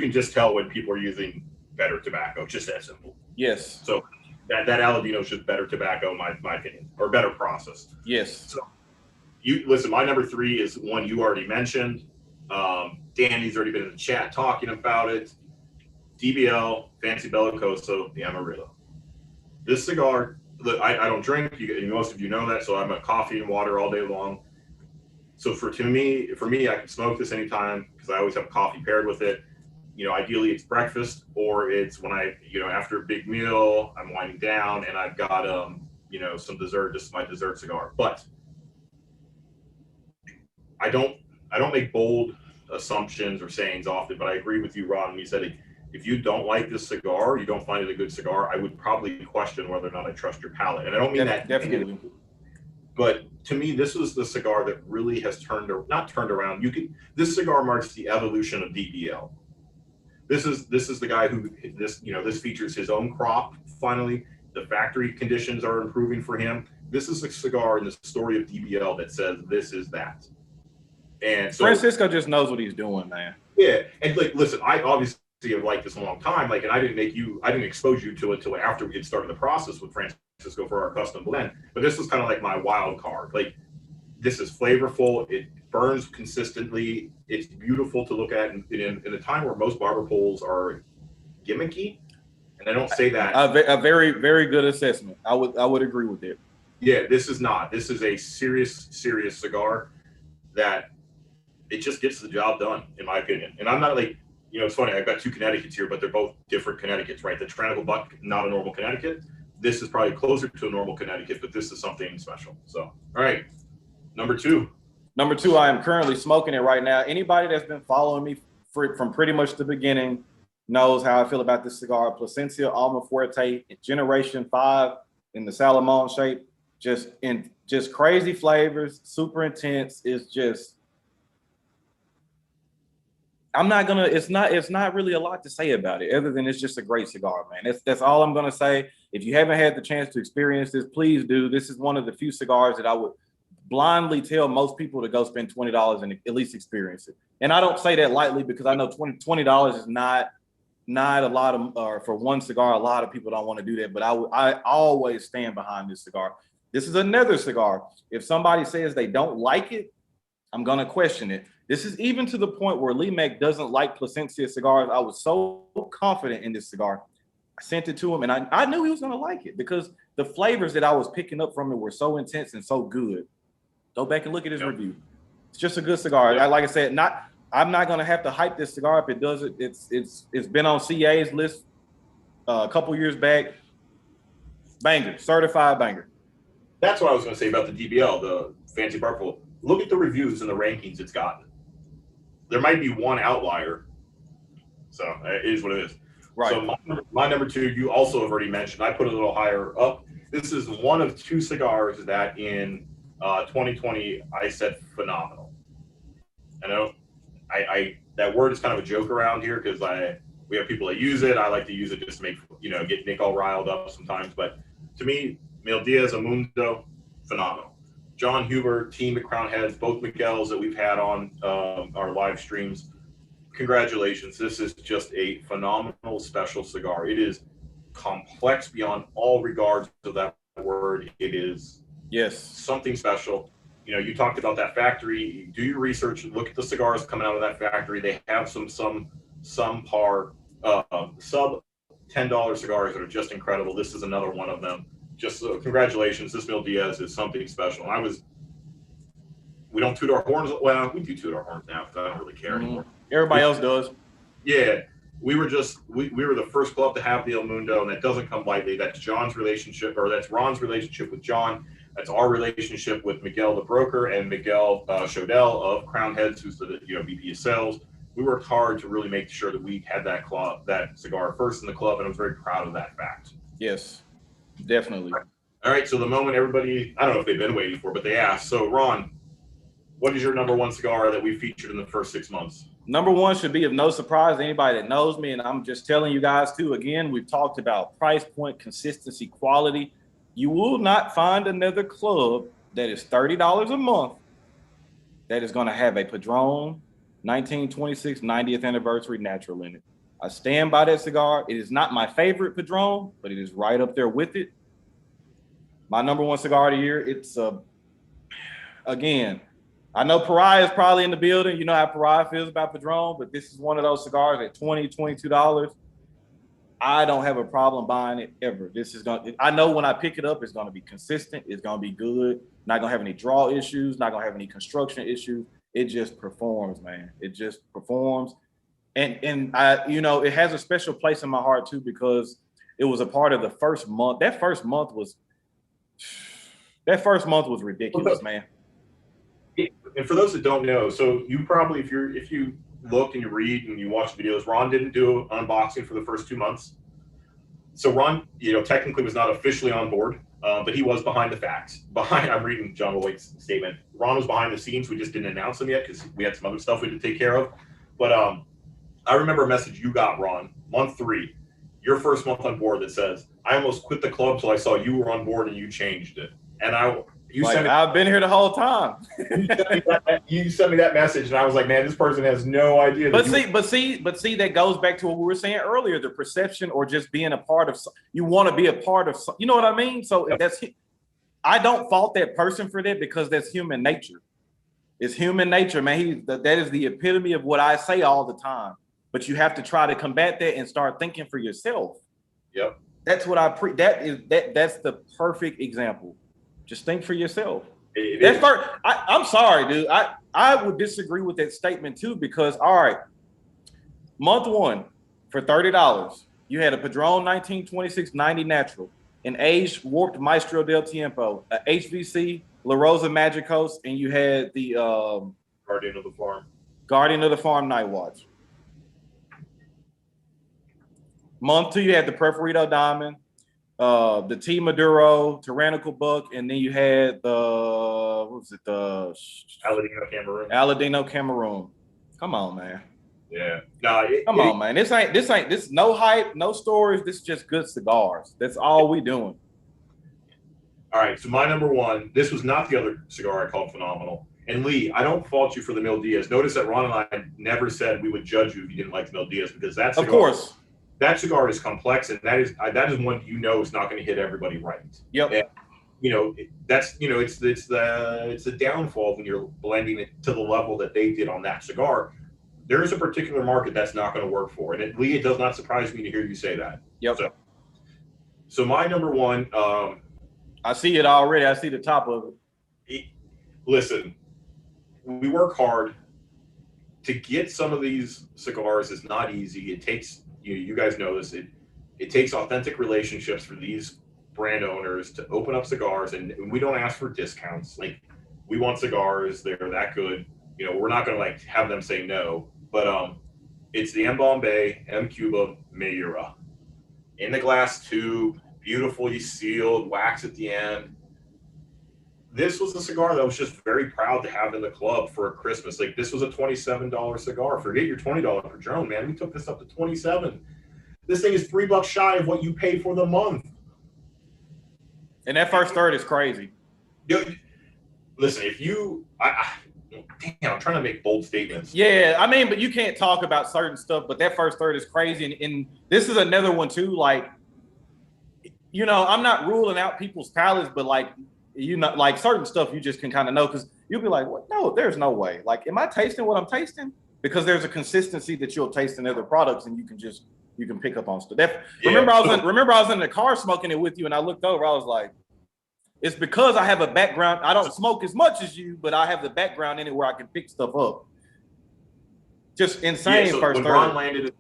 can just tell when people are using better tobacco. Just that simple. Yes. So that Aladino is just better tobacco, in my opinion, or better process. Yes. So you listen. My number 3 is one you already mentioned. Danny's already been in the chat talking about it. DBL Fancy Bellicoso, the Amarillo. This cigar, look, I don't drink. Most of you know that, so I'm a coffee and water all day long. So for me, I can smoke this anytime because I always have coffee paired with it. Ideally it's breakfast or it's when after a big meal, I'm winding down and I've got some dessert, just my dessert cigar. But I don't make bold assumptions or sayings often, but I agree with you, Ron, when you said if you don't like this cigar, you don't find it a good cigar, I would probably question whether or not I trust your palate. And I don't mean that definitely. But to me, this was the cigar that really has not turned around. This cigar marks the evolution of DBL. This is the guy who this features his own crop. Finally, the factory conditions are improving for him. This is a cigar in the story of DBL that says this is that. And so Francisco just knows what he's doing, man. Yeah, and listen, I obviously have liked this a long time. And I didn't expose you to it till after we had started the process with Francisco for our custom blend. But this was kind of like my wild card. This is flavorful. It burns consistently. It's beautiful to look at in a time where most barber poles are gimmicky. And I don't say that. A very, very good assessment. I would agree with it. Yeah, this is not. This is a serious cigar that it just gets the job done, in my opinion. And I'm not it's funny, I've got 2 Connecticut's here, but they're both different Connecticut's, right? The Tyrannical Buck, not a normal Connecticut. This is probably closer to a normal Connecticut, but this is something special. So, all right, number 2. Number 2, I am currently smoking it right now. Anybody that's been following me from pretty much the beginning knows how I feel about this cigar. Plasencia Alma Fuerte, Generation 5 in the Salomon shape. Just crazy flavors, super intense. It's just, it's not really a lot to say about it other than it's just a great cigar, man. That's all I'm gonna say. If you haven't had the chance to experience this, please do. This is one of the few cigars that I would blindly tell most people to go spend $20 and at least experience it. And I don't say that lightly because I know $20 is not a lot of, for one cigar, a lot of people don't want to do that, but I always stand behind this cigar. This is another cigar. If somebody says they don't like it, I'm going to question it. This is even to the point where Lee Mack doesn't like Plasencia cigars. I was so confident in this cigar. I sent it to him, and I knew he was going to like it because the flavors that I was picking up from it were so intense and so good. Go back and look at his review. It's just a good cigar. Like I said, I'm not going to have to hype this cigar if it does it. It's been on CA's list a couple years back. Banger, certified banger. That's what I was going to say about the DBL, the Fancy Purple. Look at the reviews and the rankings it's gotten. there might be one outlier. So it is what it is. Right. So my number two, you also have already mentioned. I put it a little higher up. This is one of two cigars that in 2020 I said phenomenal. I know I that word is kind of a joke around here because we have people that use it. I like to use it just to make get Nick all riled up sometimes. But to me, Mil Diaz Amundo, phenomenal. John Huber, team at Crown Heads, both Miguel's that we've had on our live streams. Congratulations. This is just a phenomenal special cigar. It is complex beyond all regards of that word. It is something special. You talked about that factory. Do your research. Look at the cigars coming out of that factory. They have some par sub $10 cigars that are just incredible. This is another one of them. Just congratulations. This Mil Diaz is something special. We don't toot our horns. Well, we do toot our horns now because I don't really care anymore. Everybody else does. Yeah. We were the first club to have the El Mundo, and that doesn't come lightly. That's John's relationship, or that's Ron's relationship with John. That's our relationship with Miguel, the broker, and Miguel Shodell of Crown Heads, who's the VP of sales. We worked hard to really make sure that we had that cigar first in the club, and I was very proud of that fact. Yes, definitely. All right, so the moment everybody, I don't know if they've been waiting for, but they asked. So, Ron, what is your number one cigar that we featured in the first 6 months? Number one should be of no surprise to anybody that knows me, and I'm just telling you guys too. Again, we've talked about price point, consistency, quality. You will not find another club that is $30 a month that is going to have a Padron 1926 90th anniversary natural in it. I stand by that cigar. It is not my favorite Padron, but it is right up there with it. My number one cigar of the year. It's again, I know Pariah is probably in the building. You know how Pariah feels about Padron, but this is one of those cigars at $20, $22. I don't have a problem buying it ever. I know when I pick it up, it's going to be consistent. It's going to be good. Not going to have any draw issues. Not going to have any construction issues. It just performs, man. It just performs. And I, it has a special place in my heart too, because it was a part of the first month. That first month was ridiculous, man. And for those that don't know, so you probably, if you look and you read and you watch videos, Ron didn't do an unboxing for the first 2 months. So Ron, technically was not officially on board, but he was behind the facts. I'm reading John Lloyd's statement. Ron was behind the scenes. We just didn't announce him yet because we had some other stuff we had to take care of. But I remember a message you got, Ron, month 3, your first month on board, that says, "I almost quit the club till I saw you were on board and you changed it." And I've been here the whole time. You sent me that message, and I was like, "Man, this person has no idea." But see, that goes back to what we were saying earlier: the perception, or just being a part of. You want to be a part of. You know what I mean? So I don't fault that person for that, because that's human nature. It's human nature, man. That is the epitome of what I say all the time. But you have to try to combat that and start thinking for yourself. Yep. That's what that's the perfect example. Just think for yourself. I'm sorry, dude. I would disagree with that statement too, because all right, month 1 for $30, you had a Padron 1926 90 natural, an aged warped Maestro del Tiempo, a HVC La Rosa Magicos, and you had the Guardian of the Farm Night Watch. Month 2, you had the Preferido Diamond, the T Maduro, Tyrannical Buck, and then you had the Aladino Cameroon. Come on, man. Yeah. Come on, man. This no hype, no stories. This is just good cigars. That's all we doing. All right. So my number one, this was not the other cigar I called phenomenal. And Lee, I don't fault you for the Mil Diaz. Notice that Ron and I never said we would judge you if you didn't like the Mil Diaz, because that's of course. That cigar is complex, and that is one is not going to hit everybody right. Yep. And, it's the downfall when you're blending it to the level that they did on that cigar. There is a particular market that's not going to work for, and Lee, it does not surprise me to hear you say that. Yep. So my number one. I see it already. I see the top of it. Listen, we work hard to get some of these cigars. Is not easy. It takes. You guys know this. It takes authentic relationships for these brand owners to open up cigars, and we don't ask for discounts. Like, we want cigars. They're that good. you know, we're not going to like have them say no, but it's the M Bombay M Cuba Mayura in the glass tube, beautifully sealed, wax at the end. This was a cigar that I was just very proud to have in the club for Christmas. Like this was a $27 cigar. Forget your $20 Padron, man. We took this up to 27. This thing is $3 shy of what you pay for the month. And that first third is crazy. Listen, if you, damn, I'm trying to make bold statements. Yeah, I mean, but you can't talk about certain stuff. But that first third is crazy, and this is another one too. Like, you know, I'm not ruling out people's palates, but like, you know, like certain stuff you just can kind of know because you'll be like, "What? No, there's no way. Like, am I tasting what I'm tasting?" Because there's a consistency that you'll taste in other products, and you can pick up on stuff. Remember, I was in the car smoking it with you, and I looked over. I was like, it's because I have a background. I don't smoke as much as you, but I have the background in it where I can pick stuff up. Just insane. So first when third. Ron landed,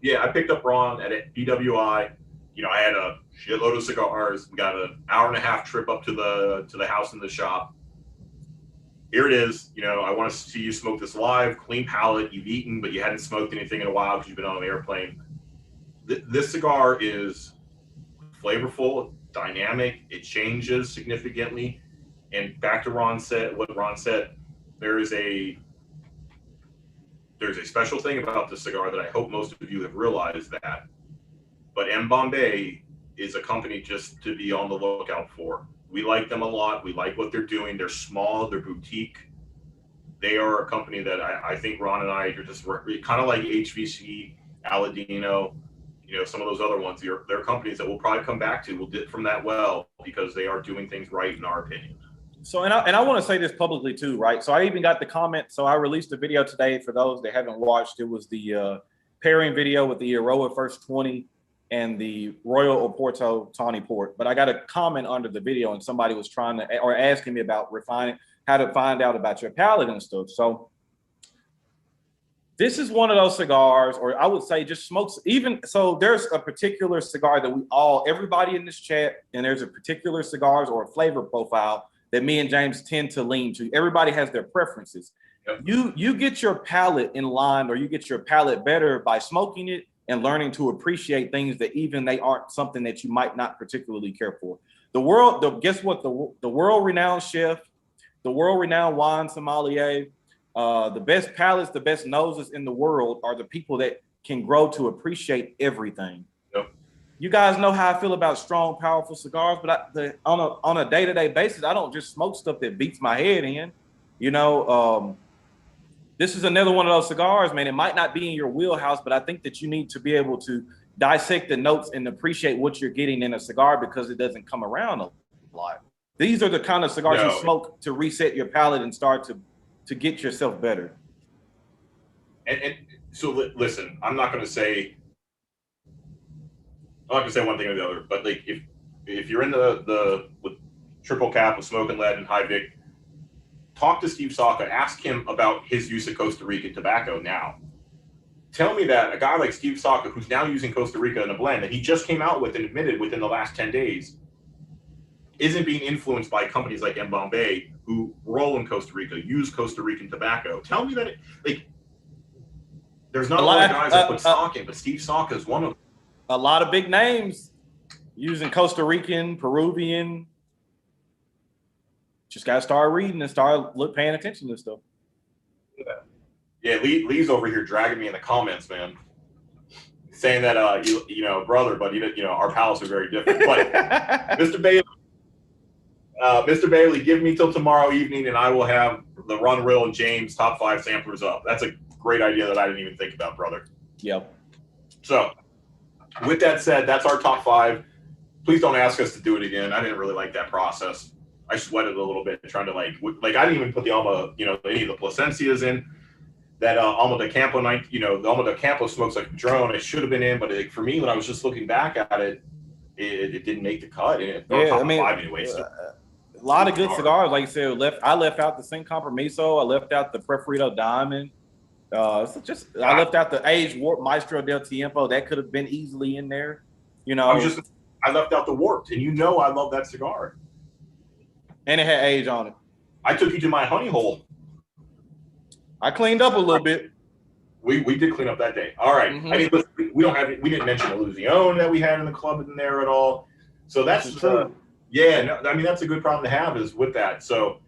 I picked up Ron at BWI. You know, I had a shitload of cigars. We got an hour and a half trip up to the house in the shop. Here it is. You know, I want to see you smoke this live, clean palate. You've eaten, but you hadn't smoked anything in a while because you've been on an airplane. This cigar is flavorful, dynamic. It changes significantly. And back to what Ron said, there's a special thing about this cigar that I hope most of you have realized that. But M Bombay is a company just to be on the lookout for. We like them a lot. We like what they're doing. They're small. They're boutique. They are a company that I think Ron and I are just kind of like HVC, Aladino, you know, some of those other ones. They're companies that we'll probably come back to. We'll dip from that well because they are doing things right in our opinion. So, and I want to say this publicly too, right? So I even got the comment. So I released a video today for those that haven't watched. It was the pairing video with the Aroa First 20 and the Royal Oporto Tawny Port. But I got a comment under the video and somebody was trying to, or asking me about refining, how to find out about your palate and stuff. So this is one of those cigars, or I would say just smokes, even, so there's a particular cigar that everybody in this chat, and there's a particular cigars or a flavor profile that me and James tend to lean to. Everybody has their preferences. Yep. You get your palate in line, or you get your palate better by smoking it and learning to appreciate things that even they aren't something that you might not particularly care for. Guess what? The world-renowned chef, the world-renowned wine sommelier, the best palates, the best noses in the world are the people that can grow to appreciate everything. Yep. You guys know how I feel about strong, powerful cigars, but on a day-to-day basis, I don't just smoke stuff that beats my head in. You know, this is another one of those cigars, man. It might not be in your wheelhouse, but I think that you need to be able to dissect the notes and appreciate what you're getting in a cigar because it doesn't come around a lot. These are the kind of cigars you smoke to reset your palate and start to get yourself better. And so listen, I'm not going to say one thing or the other, but like if you're in the with triple cap with smoking lead and high Vic, talk to Steve Saka, ask him about his use of Costa Rican tobacco now. Tell me that a guy like Steve Saka, who's now using Costa Rica in a blend that he just came out with and admitted within the last 10 days, isn't being influenced by companies like M Bombay who roll in Costa Rica, use Costa Rican tobacco. Tell me that there's not a lot of guys that put stock in, but Steve Saka is one of them. A lot of big names using Costa Rican, Peruvian. Just got to start reading and start paying attention to stuff. Yeah, Lee's over here dragging me in the comments, man, saying that you know, brother, but you know, our palates are very different. But Mr. Bailey, give me till tomorrow evening, and I will have the RonReal and James top 5 samplers up. That's a great idea that I didn't even think about, brother. Yep. So, with that said, that's our top 5. Please don't ask us to do it again. I didn't really like that process. I sweated a little bit trying to like I didn't even put the Alma, you know, any of the Plasencias in. That Alma de Campo night, you know, the Alma de Campo smokes like a drone. It should have been in, but for me, when I was just looking back at it, it didn't make the cut. Yeah, I mean, 5 anyway. So. A lot of good cigars, like you said. I left out the Sin Compromiso. I left out the Preferido Diamond. I left out the aged Warped Maestro del Tiempo. That could have been easily in there. You know, I left out the Warped, and you know I love that cigar. And it had age on it. I took you to my honey hole. I cleaned up a little bit. We did clean up that day. All right. I mean, listen, we didn't mention the Illusion that we had in the club in there at all. So that's true. Yeah, no, I mean, that's a good problem to have is with that. So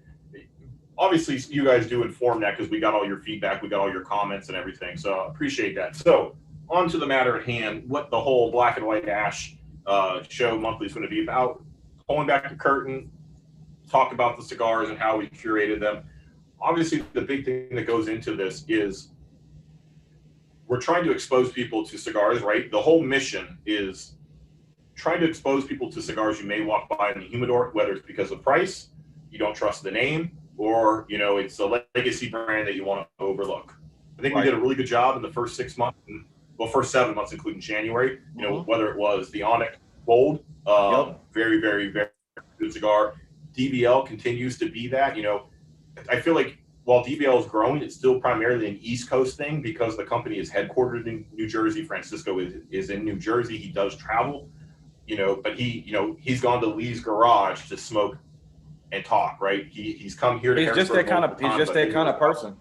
obviously you guys do inform that because we got all your feedback, we got all your comments and everything. So I appreciate that. So on to the matter at hand, what the whole Black and White Ash show monthly is going to be about. Pulling back the curtain, talk about the cigars and how we curated them. Obviously, the big thing that goes into this is we're trying to expose people to cigars, right? The whole mission is trying to expose people to cigars you may walk by in the humidor, whether it's because of price, you don't trust the name, or it's a legacy brand that you want to overlook. I think we did a really good job in the first 6 months, first 7 months, including January. Whether it was the Onyx Gold, very, very, very good cigar. DBL continues to be that. I feel like while DBL is growing, it's still primarily an East Coast thing because the company is headquartered in New Jersey. Francisco is in New Jersey. He does travel, but he's gone to Lee's garage to smoke and talk, right? He's come here to He's just that kind of person.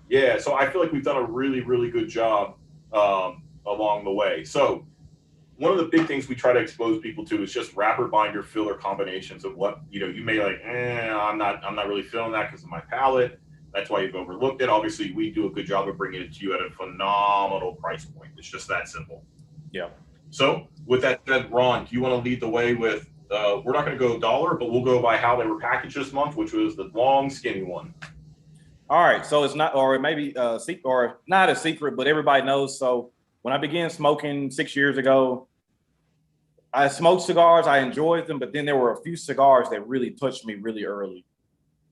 Yeah, so I feel like we've done a really, really good job along the way. So one of the big things we try to expose people to is just wrapper, binder, filler combinations of what you may like. I'm not really feeling that because of my palate. That's why you've overlooked it. Obviously, we do a good job of bringing it to you at a phenomenal price point. It's just that simple. Yeah. So with that said, Ron, do you want to lead the way with? We're not going to go dollar, but we'll go by how they were packaged this month, which was the long, skinny one. All right. So it's not, or maybe or not a secret, but everybody knows. So when I began smoking 6 years ago, I smoked cigars. I enjoyed them, but then there were a few cigars that really touched me really early.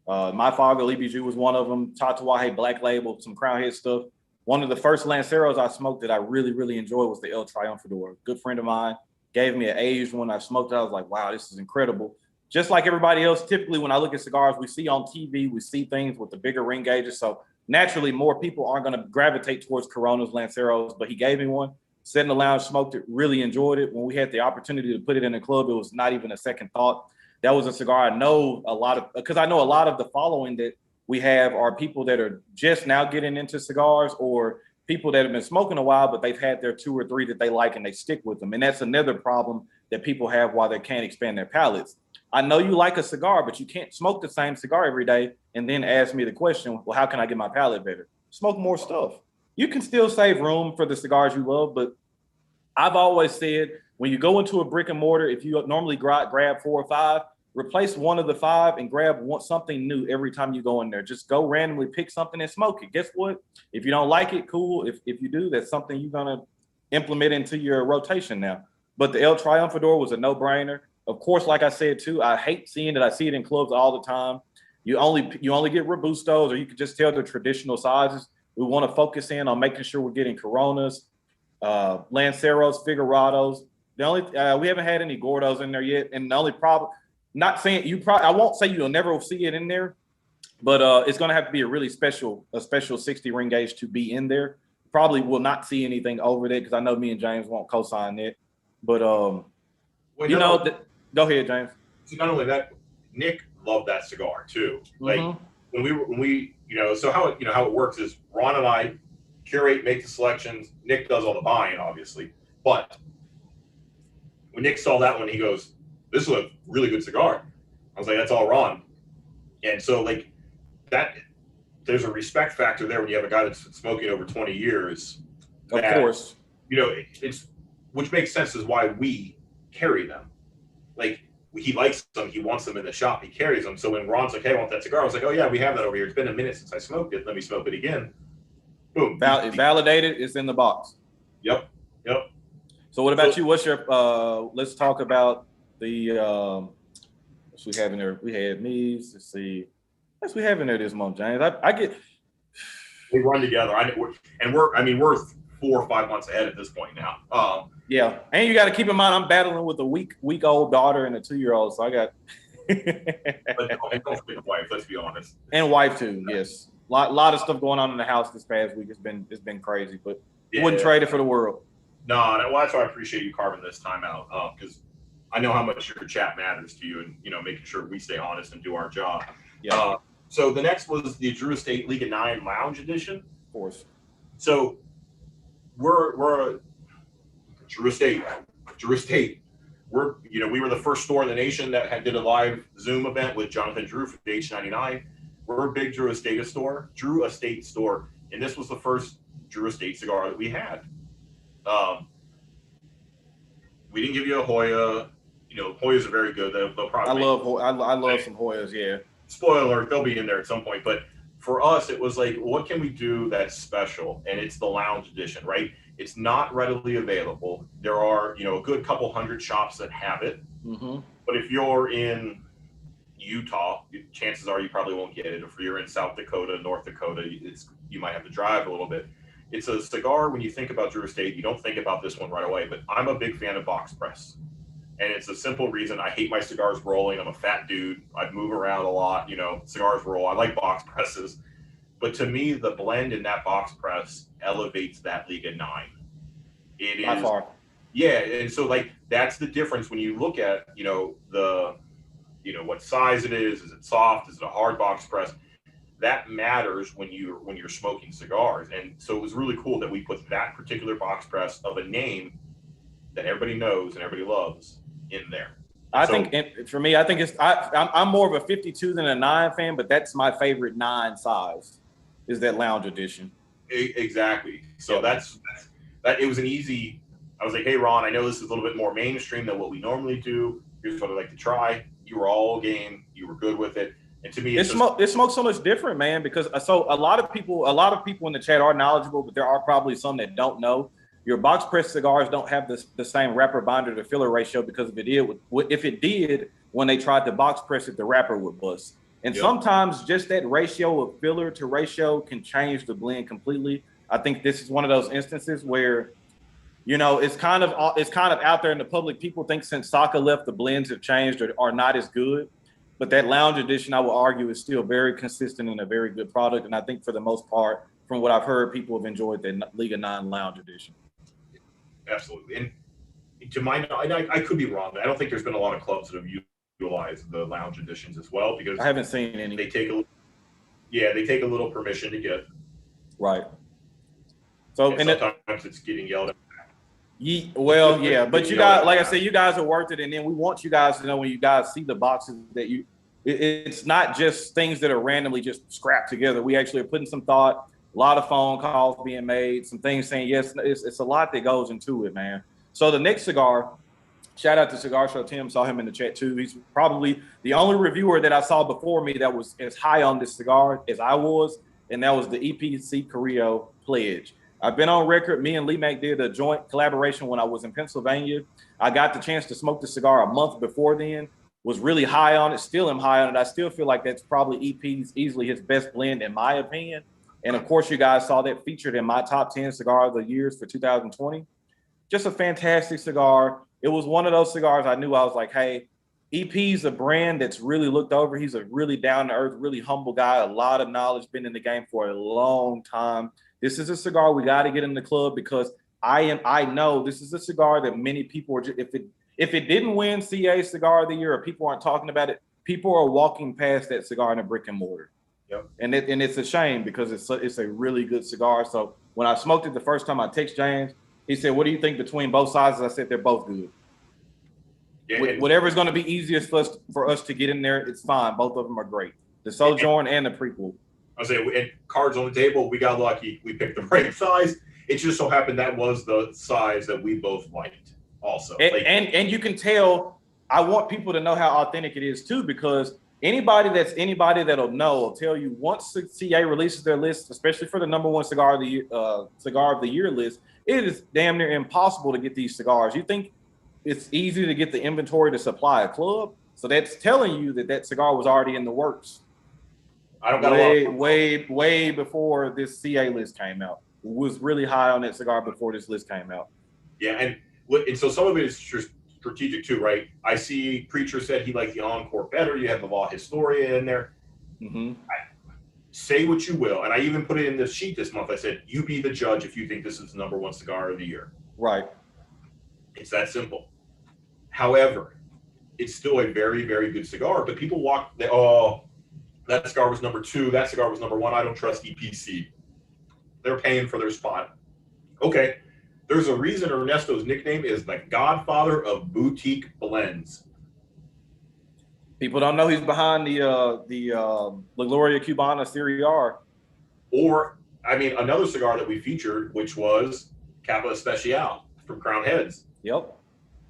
My Father EBG was one of them. Tatuaje Black Label, some Crown Head stuff. One of the first Lanceros I smoked that I really, really enjoyed was the El Triunfador. A good friend of mine gave me an aged one. I smoked it. I was like, wow, this is incredible. Just like everybody else, typically when I look at cigars, we see on TV, we see things with the bigger ring gauges. So naturally, more people aren't going to gravitate towards Coronas, Lanceros, but he gave me one. Sat in the lounge, smoked it, really enjoyed it. When we had the opportunity to put it in the club, it was not even a second thought. That was a cigar I know a lot of, because I know a lot of the following that we have are people that are just now getting into cigars or people that have been smoking a while, but they've had their 2 or 3 that they like and they stick with them. And that's another problem that people have while they can't expand their palates. I know you like a cigar, but you can't smoke the same cigar every day and then ask me the question, well, how can I get my palate better? Smoke more stuff. You can still save room for the cigars you love, but I've always said when you go into a brick and mortar, if you normally grab 4 or 5, replace one of the 5 and grab something new every time you go in there. Just go randomly pick something and smoke it. Guess what? If you don't like it, cool. If you do, that's something you're going to implement into your rotation now. But the El Triunfador was a no-brainer. Of course, like I said, too, I hate seeing it. I see it in clubs all the time. You only get Robustos, or you can just tell the traditional sizes. We want to focus in on making sure we're getting Coronas, Lanceros, Figurados. The only we haven't had any Gordos in there yet, and the only problem, not saying I won't say you'll never see it in there, but it's going to have to be a special 60 ring gauge to be in there. Probably will not see anything over that because I know me and James won't co-sign that. But go ahead, James. Not only that, Nick loved that cigar too. Like when we so how it works is Ron and I curate, make the selections. Nick does all the buying, obviously. But when Nick saw that one, he goes, "This is a really good cigar." I was like, "That's all Ron." And so like that, there's a respect factor there when you have a guy that's been smoking over 20 years. Of course, it's which makes sense is why we carry them. Like he likes them, he wants them in the shop, he carries them. So when Ron's like, "Hey, I want that cigar," I was like, "Oh yeah, we have that over here. It's been a minute since I smoked it. Let me smoke it again." Boom. Validated. It's in the box. Yep. So what about you? What's your? Let's talk about the. What we have in there? We had these. Let's see. What's we have in there this month, James? I get. We run together. We're 4 or 5 months ahead at this point now. Yeah, and you got to keep in mind I'm battling with a week-old daughter and a 2-year-old, so I got. And don't forget the wife. Let's be honest. And wife too. Yes, lot of stuff going on in the house this past week. It's been crazy, but wouldn't trade it for the world. No, well, that's why I appreciate you carving this time out because I know how much your chat matters to you, and making sure we stay honest and do our job. Yeah. So the next was the Drew Estate League of Nine Lounge Edition. Of course. So we're Drew Estate. We were the first store in the nation that did a live Zoom event with Jonathan Drew for the H99. We're a big Drew Estate store, and this was the first Drew Estate cigar that we had. We didn't give you a Hoya. Hoyas are very good. They'll probably. I love some Hoyas. Yeah. Spoiler alert, they'll be in there at some point. But for us, it was like, what can we do that's special? And it's the lounge edition, right? It's not readily available. There are, a good couple hundred shops that have it. Mm-hmm. But if you're in Utah, chances are you probably won't get it. If you're in South Dakota, North Dakota, you might have to drive a little bit. It's a cigar. When you think about Drew Estate, you don't think about this one right away. But I'm a big fan of box press. And it's a simple reason. I hate my cigars rolling. I'm a fat dude. I move around a lot. Cigars roll. I like box presses. But to me, the blend in that box press elevates that League of Nine. It is. By far. Yeah. And so, that's the difference when you look at, what size it is. Is it soft? Is it a hard box press? That matters when you're smoking cigars. And so it was really cool that we put that particular box press of a name that everybody knows and everybody loves in there. For me, I think I'm more of a 52 than a 9 fan, but that's my favorite 9 size is that lounge edition. Exactly. So that's it was an easy. I was like, hey Ron, I know this is a little bit more mainstream than what we normally do. Here's what I'd like to try. You were all game. You were good with it. And to me, it smokes so much different, man. Because so a lot of people in the chat are knowledgeable, but there are probably some that don't know. Your box press cigars don't have the same wrapper binder to filler ratio because if it did, when they tried to box press it, the wrapper would bust. And sometimes just that ratio of filler to ratio can change the blend completely. I think this is one of those instances where, it's kind of out there in the public. People think since Saka left, the blends have changed or are not as good. But that lounge edition, I will argue, is still very consistent and a very good product. And I think for the most part, from what I've heard, people have enjoyed the League of Nine lounge edition. Absolutely. And to my knowledge, I could be wrong. I don't think there's been a lot of clubs that have utilized the lounge editions as well because I haven't seen any. They take a little permission to get. Right. So and sometimes it's getting yelled at. But you guys, like I said, you guys have worked it, and then we want you guys to know when you guys see the boxes that it's not just things that are randomly just scrapped together. We actually are putting some thought. A lot of phone calls being made, some things saying yes. It's a lot that goes into it, man. So the next cigar, shout out to Cigar Show Tim, saw him in the chat too. He's probably the only reviewer that I saw before me that was as high on this cigar as I was, and that was the EPC Carrillo Pledge. I've been on record. Me and Lee Mac did a joint collaboration when I was in Pennsylvania. I got the chance to smoke the cigar a month before then. Was really high on it. Still am high on it. I still feel like that's probably EP's easily his best blend in my opinion. And of course, you guys saw that featured in my top 10 cigar of the years for 2020. Just a fantastic cigar. It was one of those cigars I knew I was like, hey, EP's a brand that's really looked over. He's a really down-to-earth, really humble guy, a lot of knowledge, been in the game for a long time. This is a cigar we got to get in the club because I know this is a cigar that many people are, if it didn't win CA Cigar of the Year or people aren't talking about it, people are walking past that cigar in a brick and mortar. Yep. And it's a shame because it's a really good cigar. So when I smoked it the first time, I text James. He said, "What do you think between both sizes?" I said, "They're both good. Yeah, whatever's going to be easiest for us to get in there, it's fine. Both of them are great. The Sojourn and the Prequel." I say, and cards on the table. We got lucky. We picked the right size. It just so happened that was the size that we both liked. Also, and you can tell. I want people to know how authentic it is too, because anybody that'll know will tell you once the CA releases their list, especially for the #1 cigar of the year list, it is damn near impossible to get these cigars. You think it's easy to get the inventory to supply a club, so that's telling you that cigar was already in the works. I don't got way before this CA list came out. It was really high on that cigar before this list came out. Yeah, and so some of it is strategic too, right? I see Preacher said he liked the Encore better. You have the Law Historia in there. Mm-hmm. Say what you will, and I even put it in the sheet this month. I said, you be the judge if you think this is the #1 cigar of the year. Right. It's that simple. However, it's still a very, very good cigar, but people That cigar was number 2. That cigar was number 1. I don't trust EPC. They're paying for their spot. Okay. There's a reason Ernesto's nickname is the Godfather of Boutique Blends. People don't know he's behind the La Gloria Cubana Cigar. Or, I mean, another cigar that we featured, which was Capa Especial from Crown Heads. Yep.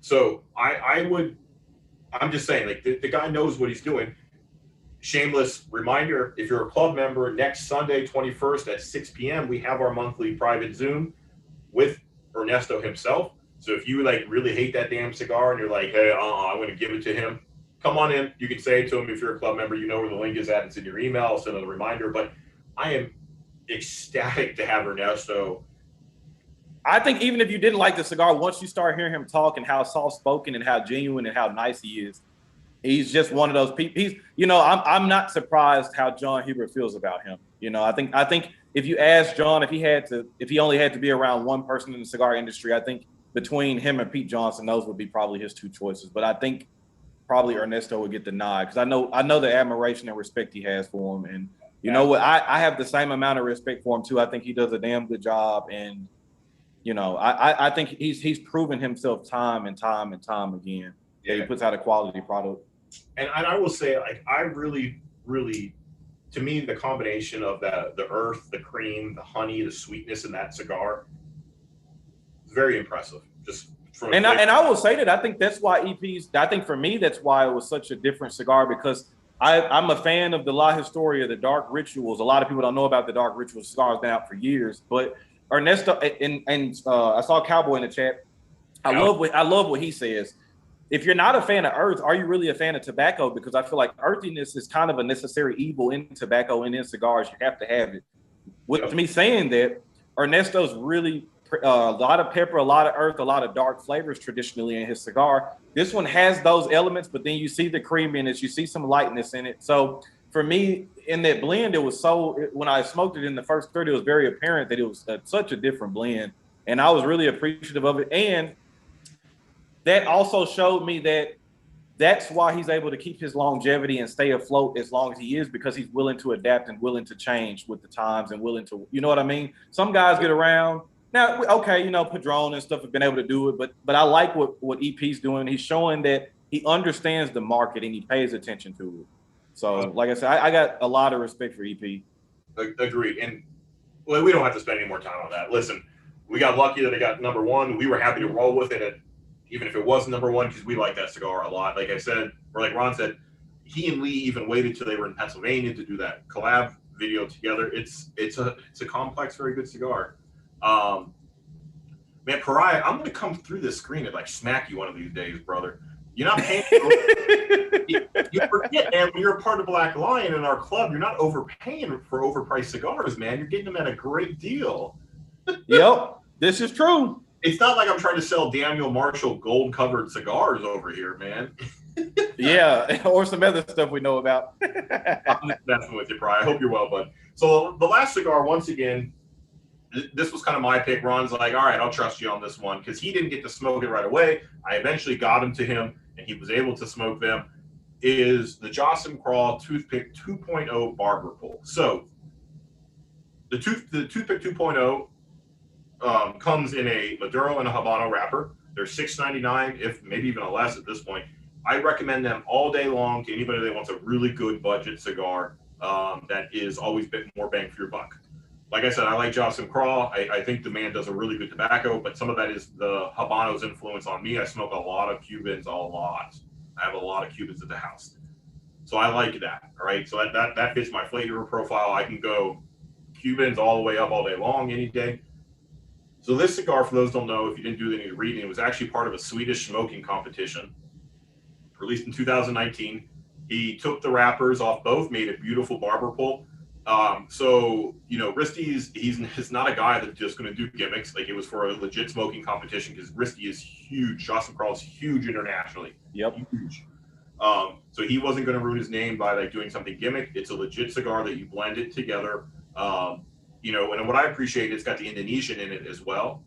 So I'm just saying, like, the guy knows what he's doing. Shameless reminder, if you're a club member, next Sunday, 21st at 6 p.m., we have our monthly private Zoom with Ernesto himself. So if you, like, really hate that damn cigar and you're like, hey, I'm going to give it to him, come on in. You can say it to him if you're a club member. You know where the link is at. It's in your email. I'll send a reminder. But I am ecstatic to have Ernesto. I think even if you didn't like the cigar, once you start hearing him talk and how soft-spoken and how genuine and how nice he is, he's just one of those people. He's, I'm not surprised how John Hubert feels about him. I think if you ask John if he only had to be around one person in the cigar industry, I think between him and Pete Johnson, those would be probably his 2 choices. But I think probably Ernesto would get the nod because I know the admiration and respect he has for him. And you know what? I have the same amount of respect for him too. I think he does a damn good job. And I think he's proven himself time and time and time again. Yeah, he puts out a quality product. And I will say, like, I really, really, to me, the combination of the earth, the cream, the honey, the sweetness in that cigar, is very impressive. Just and I will say that I think that's why EPs. I think for me, that's why it was such a different cigar because I'm a fan of the La Historia, the Dark Rituals. A lot of people don't know about the Dark Rituals cigars been out for years, but Ernesto and I saw Cowboy in the chat. I love what he says. If you're not a fan of earth, are you really a fan of tobacco? Because I feel like earthiness is kind of a necessary evil in tobacco and in cigars. You have to have it. With me saying that, Ernesto's really a lot of pepper, a lot of earth, a lot of dark flavors traditionally in his cigar. This one has those elements, but then you see the cream in it, you see some lightness in it. So for me, in that blend, when I smoked it in the first 30, it was very apparent that it was such a different blend. And I was really appreciative of it. And that also showed me that that's why he's able to keep his longevity and stay afloat as long as he is, because he's willing to adapt and willing to change with the times and willing to, you know what I mean? Some guys get around. Now, okay, Padron and stuff have been able to do it, but I like what EP's doing. He's showing that he understands the market and he pays attention to it. So, like I said, I got a lot of respect for EP. Agreed. And well, we don't have to spend any more time on that. Listen, we got lucky that it got number 1. We were happy to roll with it, even if it was number 1, because we like that cigar a lot. Like I said, or like Ron said, he and Lee even waited till they were in Pennsylvania to do that collab video together. It's a complex, very good cigar. Man, Pariah, I'm going to come through this screen and like smack you one of these days, brother. You're not paying. You forget, man, when you're a part of Black Lion in our club, you're not overpaying for overpriced cigars, man. You're getting them at a great deal. Yep, this is true. It's not like I'm trying to sell Daniel Marshall gold-covered cigars over here, man. Yeah, or some other stuff we know about. I'm just messing with you, Pariah. I hope you're well, bud. So the last cigar, once again, this was kind of my pick. Ron's like, all right, I'll trust you on this one because he didn't get to smoke it right away. I eventually got him to him, and he was able to smoke them, is the Jocelyn Crawl Toothpick 2.0 Barber Pull. So the Toothpick 2.0 comes in a Maduro and a Habano wrapper. They're $6.99, if maybe even less at this point. I recommend them all day long to anybody that wants a really good budget cigar that is always a bit more bang for your buck. Like I said, I like Jocelyn Crawl. I think the man does a really good tobacco, but some of that is the Habano's influence on me. I smoke a lot of Cubans, I have a lot of Cubans at the house. So I like that, all right? So that fits my flavor profile. I can go Cubans all the way up all day long, any day. So this cigar, for those who don't know, if you didn't do any reading, it was actually part of a Swedish smoking competition, released in 2019. He took the wrappers off both, made a beautiful barber pull. So, Risty he's not a guy that's just going to do gimmicks. Like, it was for a legit smoking competition because Risty is huge. Jocelyn Crawl is huge internationally. Yep. Huge. So he wasn't going to ruin his name by like doing something gimmick. It's a legit cigar that you blend it together. And what I appreciate, it's got the Indonesian in it as well.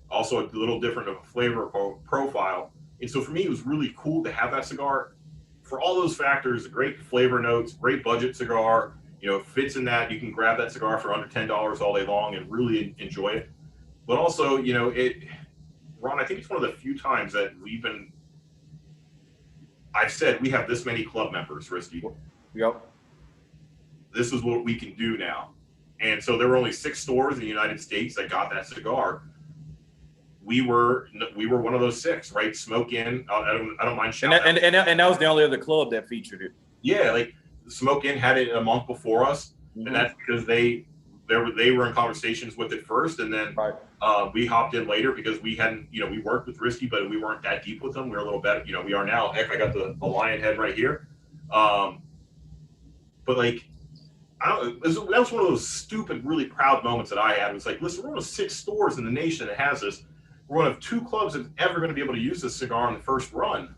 Also a little different of a flavor profile. And so for me, it was really cool to have that cigar for all those factors, great flavor notes, great budget cigar, you know, fits in that. You can grab that cigar for under $10 all day long and really enjoy it. But also, you know, Ron, I think it's one of the few times that I've said we have this many club members, Risky. Yep. This is what we can do now. And so there were only 6 stores in the United States that got that cigar. We were one of those 6, right? Smoke In. I don't mind shouting. And that was the only other club that featured it. Yeah, like Smoke In had it a month before us, and that's because they were in conversations with it first, and then we hopped in later because we hadn't, you know, we worked with Risky, but we weren't that deep with them. We were a little better, you know, we are now. Heck, I got the lion head right here. But like, that was one of those stupid, really proud moments that I had. It was like, listen, we're one of 6 stores in the nation that has this. We're one of 2 clubs that's ever going to be able to use this cigar on the first run.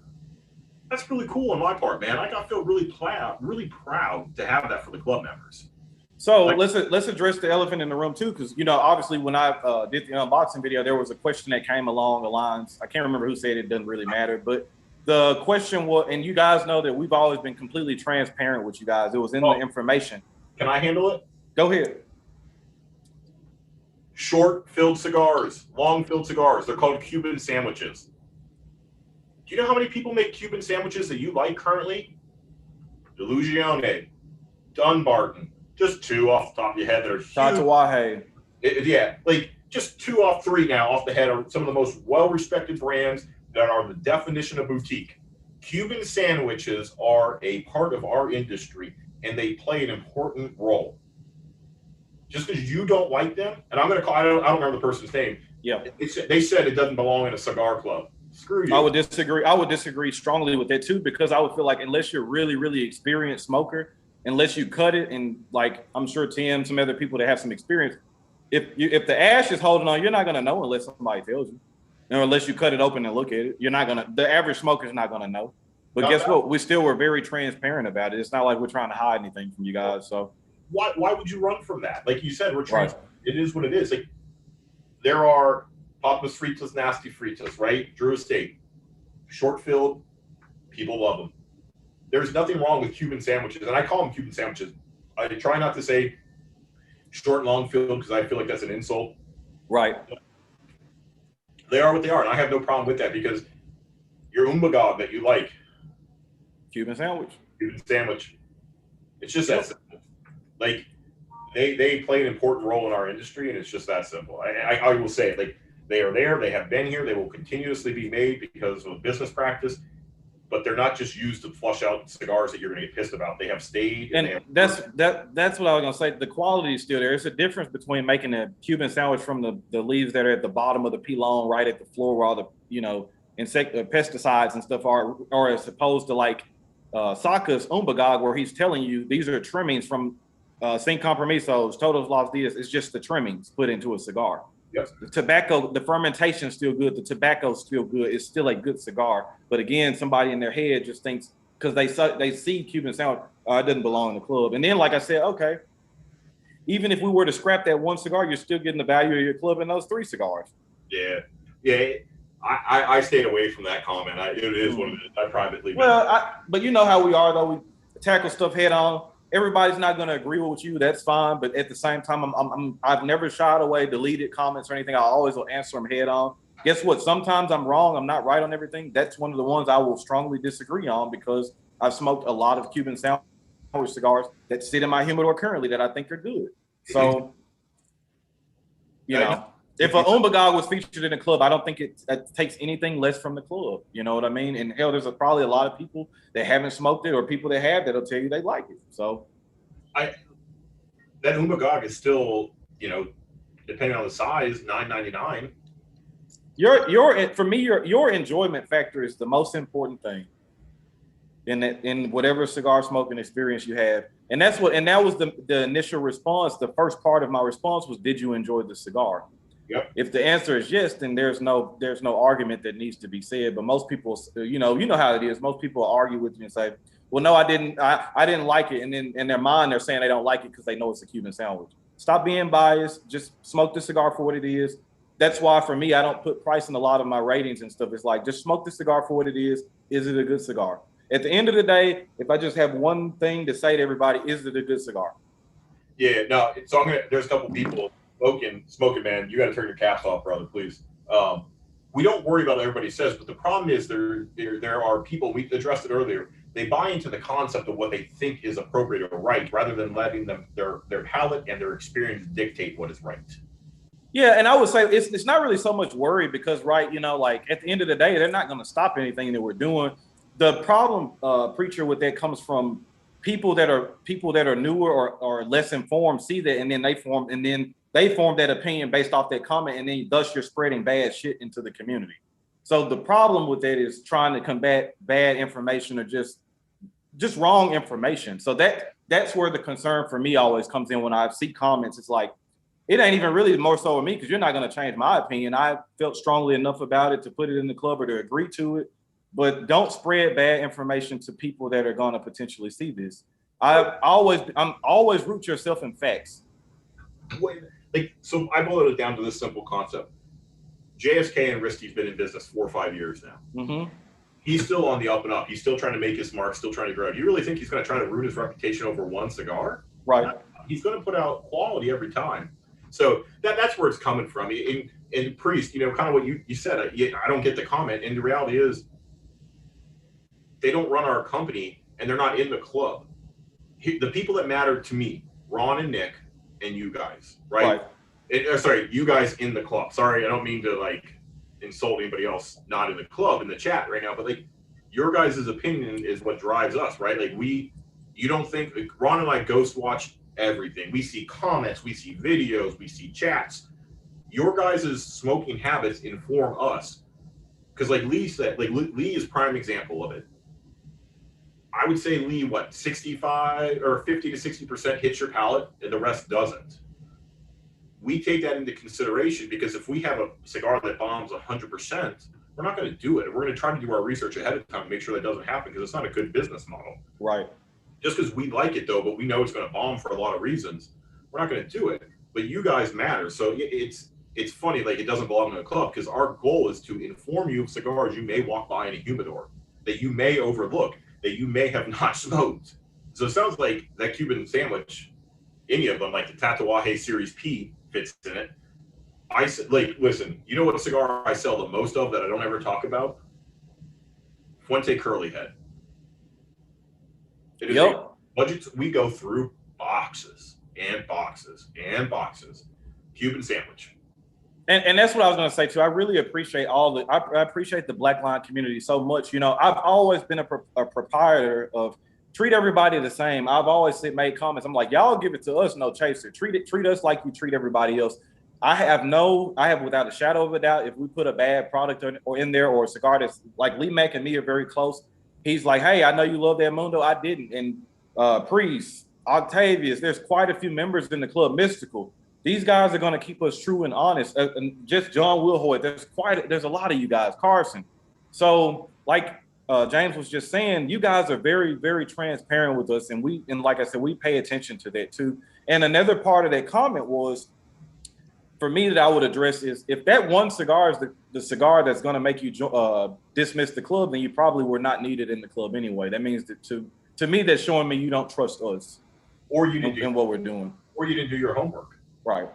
That's really cool on my part, man. I feel really proud to have that for the club members. So let's address the elephant in the room too, because, you know, obviously when I did the unboxing video, there was a question that came along the lines. I can't remember who said it, doesn't really matter, but the question was, and you guys know that we've always been completely transparent with you guys. It was in the information. Can I handle it? Go ahead. Short filled cigars, long filled cigars. They're called Cuban sandwiches. Do you know how many people make Cuban sandwiches that you like currently? Delusione, Dunbarton, just 2 off the top of your head that are huge. Tatuaje. Yeah, like just 2 off 3 now off the head are some of the most well-respected brands that are the definition of boutique. Cuban sandwiches are a part of our industry, and they play an important role. Just because you don't like them, and I'm going to call, I don't remember the person's name. Yeah. They said it doesn't belong in a cigar club. Screw you. I would disagree strongly with that too, because I would feel like unless you're really, really experienced smoker, unless you cut it, and like I'm sure Tim, some other people that have some experience, if the ash is holding on, you're not going to know unless somebody tells you. Or unless you cut it open and look at it, the average smoker's not going to know. But guess what? We still were very transparent about it. It's not like we're trying to hide anything from you guys. So why would you run from that? Like you said, we're transparent. It is what it is. Like there are Papas Fritas, Nasty Fritas, right? Drew Estate, short filled, people love them. There's nothing wrong with Cuban sandwiches, and I call them Cuban sandwiches. I try not to say short and long filled because I feel like that's an insult. Right. They are what they are, and I have no problem with that because your umbagog that you like, Cuban sandwich. It's just that simple. Like they play an important role in our industry, and it's just that simple. I will say it. Like they are there, they have been here, they will continuously be made because of business practice. But they're not just used to flush out cigars that you're going to get pissed about. They have stayed. And that's what I was going to say. The quality is still there. It's a difference between making a Cuban sandwich from the leaves that are at the bottom of the pilon, right at the floor, where all the pesticides and stuff are, or as opposed to like Saka's umbagog, where he's telling you these are trimmings from Sin Compromisos, Todos los Dias. It's just the trimmings put into a cigar. Yes. The tobacco, the fermentation is still good. The tobacco is still good. It's still a good cigar. But again, somebody in their head just thinks because they see Cuban sandwich, it doesn't belong in the club. And then, like I said, okay, even if we were to scrap that one cigar, you're still getting the value of your club in those 3 cigars. Yeah. I stayed away from that comment. It is what it is. I privately. But you know how we are, though. We tackle stuff head on. Everybody's not going to agree with you. That's fine. But at the same time, I've never shied away, deleted comments or anything. I always will answer them head on. Guess what? Sometimes I'm wrong. I'm not right on everything. That's one of the ones I will strongly disagree on because I've smoked a lot of Cuban sandwich cigars that sit in my humidor currently that I think are good. So, if an umbagog was featured in a club, I don't think it takes anything less from the club. You know what I mean? And hell, there's probably a lot of people that haven't smoked it or people that have that'll tell you they like it. So, that umbagog is still, depending on the size, $9.99. For me, your enjoyment factor is the most important thing in whatever cigar smoking experience you have. And that was the initial response. The first part of my response was, did you enjoy the cigar? Yep. If the answer is yes, then there's no argument that needs to be said. But most people, you know how it is. Most people argue with you and say, well, no, I didn't like it. And then in their mind, they're saying they don't like it because they know it's a Cuban sandwich. Stop being biased. Just smoke the cigar for what it is. That's why for me, I don't put price in a lot of my ratings and stuff. It's like, just smoke the cigar for what it is. Is it a good cigar? At the end of the day, if I just have one thing to say to everybody, is it a good cigar? Yeah, no. So there's a couple people smoking, man. You got to turn your caps off, brother, please. We don't worry about what everybody says, but the problem is there are people, we addressed it earlier, they buy into the concept of what they think is appropriate or right, rather than letting their palate and their experience dictate what is right. Yeah, and I would say it's not really so much worry because, right, like at the end of the day, they're not going to stop anything that we're doing. The problem, preacher, with that comes from people that are newer or less informed see that, and then they form that opinion based off that comment, and then thus you're spreading bad shit into the community. So the problem with that is trying to combat bad information or just wrong information. So that's where the concern for me always comes in when I see comments. It's like, it ain't even really more so with me because you're not going to change my opinion. I felt strongly enough about it to put it in the club or to agree to it. But don't spread bad information to people that are going to potentially see this. I'm always root yourself in facts. So I boiled it down to this simple concept. JSK and Risky's been in business 4 or 5 years now. Mm-hmm. He's still on the up and up. He's still trying to make his mark, still trying to grow. Do you really think he's going to try to ruin his reputation over one cigar? Right. He's going to put out quality every time. So that's where it's coming from. And Priest, kind of what you said, I don't get the comment. And the reality is they don't run our company and they're not in the club. The people that matter to me, Ron and Nick and you guys, right? Sorry, you guys in the club. Sorry, I don't mean to insult anybody else not in the club in the chat right now, but your guys' opinion is what drives us, right? You don't think Ron and I ghost watch everything. We see comments, we see videos, we see chats. Your guys' smoking habits inform us. Because Lee said, Lee is prime example of it. I would say Lee, 65 or 50 to 60% hits your palate and the rest doesn't. We take that into consideration because if we have a cigar that bombs 100%, we're not going to do it. We're going to try to do our research ahead of time to make sure that doesn't happen because it's not a good business model. Right. Just because we like it though, but we know it's going to bomb for a lot of reasons, we're not going to do it. But you guys matter. So it's funny, it doesn't belong in a club because our goal is to inform you of cigars you may walk by in a humidor, that you may overlook, that you may have not smoked. So it sounds like that Cuban sandwich, any of them, like the Tatuaje Series P fits in it. I said, listen, you know what cigar I sell the most of that I don't ever talk about? Fuente Curly Head. It is a budget. We go through boxes and boxes and boxes. Cuban sandwich. And that's what I was going to say too. I really appreciate I appreciate the Black Line community so much. I've always been a proprietor of treat everybody the same. I've always made comments. I'm like, y'all give it to us, no chaser. Treat us like you treat everybody else. I have without a shadow of a doubt, if we put a bad product or in there or a cigar that's Lee Mack and me are very close, he's like, hey, I know you love that Mundo. I didn't. And Priest, Octavius, there's quite a few members in the club, Mystical. These guys are going to keep us true and honest. And just John Wilhoit, there's a lot of you guys, Carson. So James was just saying, you guys are very, very transparent with us. And like I said, we pay attention to that too. And another part of that comment was, for me, that I would address is if that one cigar is the cigar that's going to make you dismiss the club, then you probably were not needed in the club anyway. That means that to me, that's showing me you don't trust us or you didn't in what we're doing, or you didn't do your homework. Right.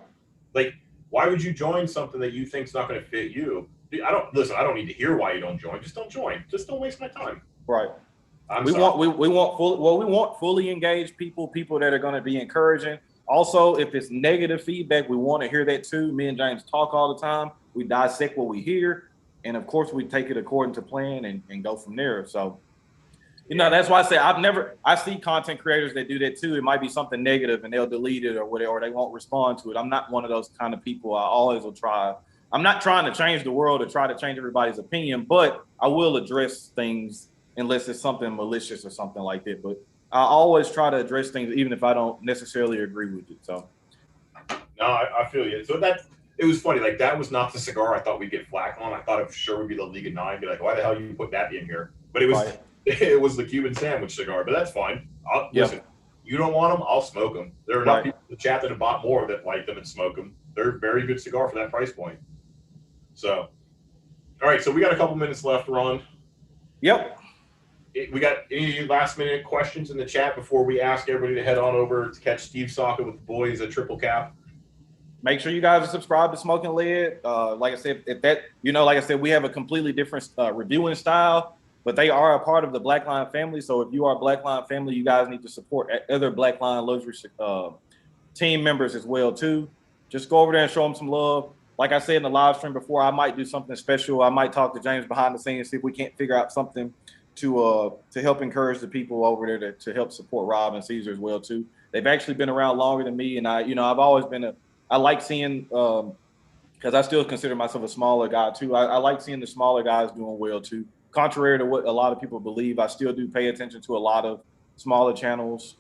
Why would you join something that you think's not going to fit you? I don't need to hear why you don't join. Just don't join. Just don't waste my time. Right. We want fully engaged people that are going to be encouraging. Also, if it's negative feedback, we want to hear that too. Me and James talk all the time. We dissect what we hear. And of course, we take it according to plan and go from there. So, that's why I say I see content creators that do that too. It might be something negative and they'll delete it or whatever, or they won't respond to it. I'm not one of those kind of people. I always will try. I'm not trying to change the world or try to change everybody's opinion, but I will address things unless it's something malicious or something like that. But I always try to address things, even if I don't necessarily agree with it. So, no, I feel you. So it was funny. That was not the cigar I thought we'd get flack on. I thought it sure would be the League of Nine. Be like, why the hell you put that in here? But it was right. It was the Cuban sandwich cigar. But that's fine. Listen, you don't want them, I'll smoke them. There are enough people in the chat that have bought more that like them and smoke them. They're a very good cigar for that price point. So, all right. So we got a couple minutes left, Ron. Yep. we got any last minute questions in the chat before we ask everybody to head on over to catch Steve Saka with the boys at Triple Cap? Make sure you guys are subscribed to Smoking Lid. Like I said, if that, like I said, we have a completely different reviewing style, but they are a part of the Black Line family. So if you are a Black Line family, you guys need to support other Black Line luxury team members as well too. Just go over there and show them some love. Like I said in the live stream before, I might do something special. I might talk to James behind the scenes, see if we can't figure out something to help encourage the people over there to help support Rob and Caesar as well too. They've actually been around longer than me, and I've always been I like seeing, because I still consider myself a smaller guy too. I like seeing the smaller guys doing well too. Contrary to what a lot of people believe, I still do pay attention to a lot of smaller channels,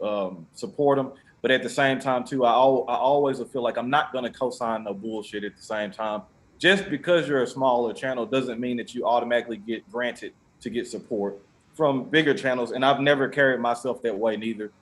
support them. But at the same time too, I always feel like I'm not going to co-sign no bullshit at the same time. Just because you're a smaller channel doesn't mean that you automatically get granted to get support from bigger channels. And I've never carried myself that way neither.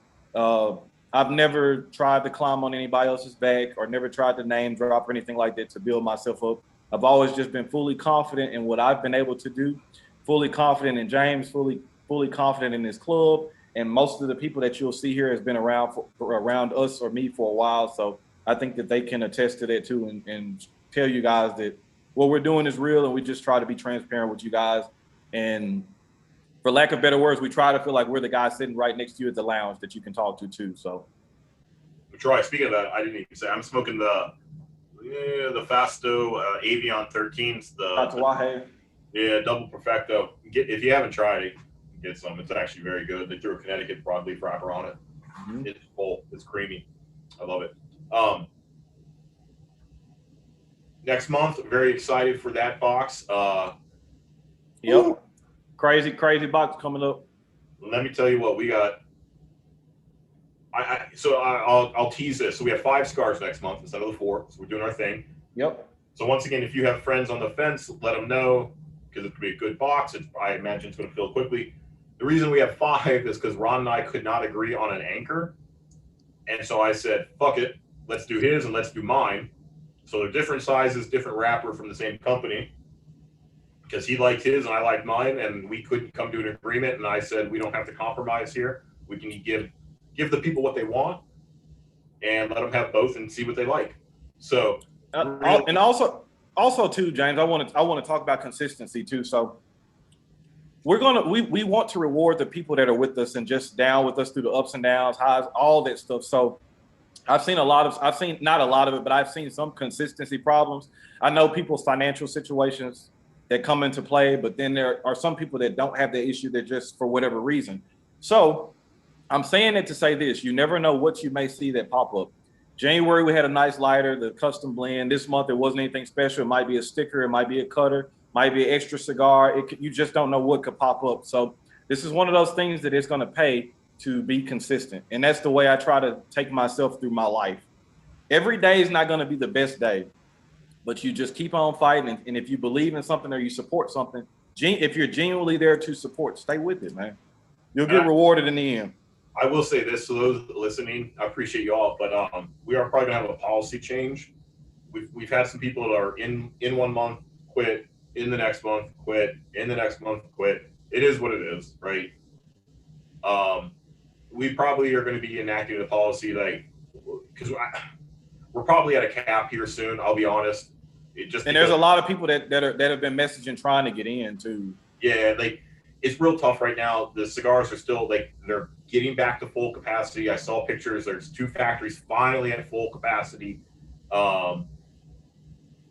I've never tried to climb on anybody else's back or never tried to name drop or anything like that to build myself up. I've always just been fully confident in what I've been able to do, fully confident in James, fully confident in this club. And most of the people that you'll see here has been around around us or me for a while. So I think that they can attest to that too and tell you guys that what we're doing is real, and we just try to be transparent with you guys. And for lack of better words, we try to feel like we're the guy sitting right next to you at the lounge that you can talk to too. So, Troy, speaking of that, I didn't even say I'm smoking the Fasto Avion 13s. Double Perfecto. If you haven't tried it, get some. It's actually very good. They threw a Connecticut broadleaf wrapper on it. Mm-hmm. It's full. It's creamy. I love it. Next month, very excited for that box. Yep. Crazy box coming up. Let me tell you what we got. I'll tease this. So we have 5 cigars next month instead of the 4. So we're doing our thing. Yep. So once again, if you have friends on the fence, let them know, because it could be a good box. I imagine it's going to fill quickly. The reason we have 5 is because Ron and I could not agree on an anchor. And so I said, fuck it. Let's do his and let's do mine. So they're different sizes, different wrapper from the same company. Because he liked his and I liked mine, and we couldn't come to an agreement. And I said, we don't have to compromise here. We can give the people what they want and let them have both and see what they like. So, and also too, James, I want to talk about consistency too. So we want to reward the people that are with us and just down with us through the ups and downs, highs, all that stuff. So I've seen not a lot of it, but I've seen some consistency problems. I know people's financial situations that come into play, but then there are some people that don't have the issue. That just for whatever reason. So I'm saying it to say this: you never know what you may see that pop up. January, we had a nice lighter, the custom blend. This month, it wasn't anything special. It might be a sticker, it might be a cutter, might be an extra cigar. You just don't know what could pop up. So this is one of those things that it's going to pay to be consistent. And that's the way I try to take myself through my life. Every day is not going to be the best day, but you just keep on fighting. And if you believe in something or you support something, if you're genuinely there to support, stay with it, man. You'll get rewarded in the end. I will say this to those listening, I appreciate you all, but we are probably gonna have a policy change. We've had some people that are in 1 month, quit, in the next month, quit, in the next month, quit. It is what it is, right? We probably are going to be enacting a policy because we're probably at a cap here soon. I'll be honest. There's a lot of people that have been messaging trying to get in too. Yeah, it's real tough right now. The cigars are still they're getting back to full capacity. I saw pictures. There's 2 factories finally at full capacity the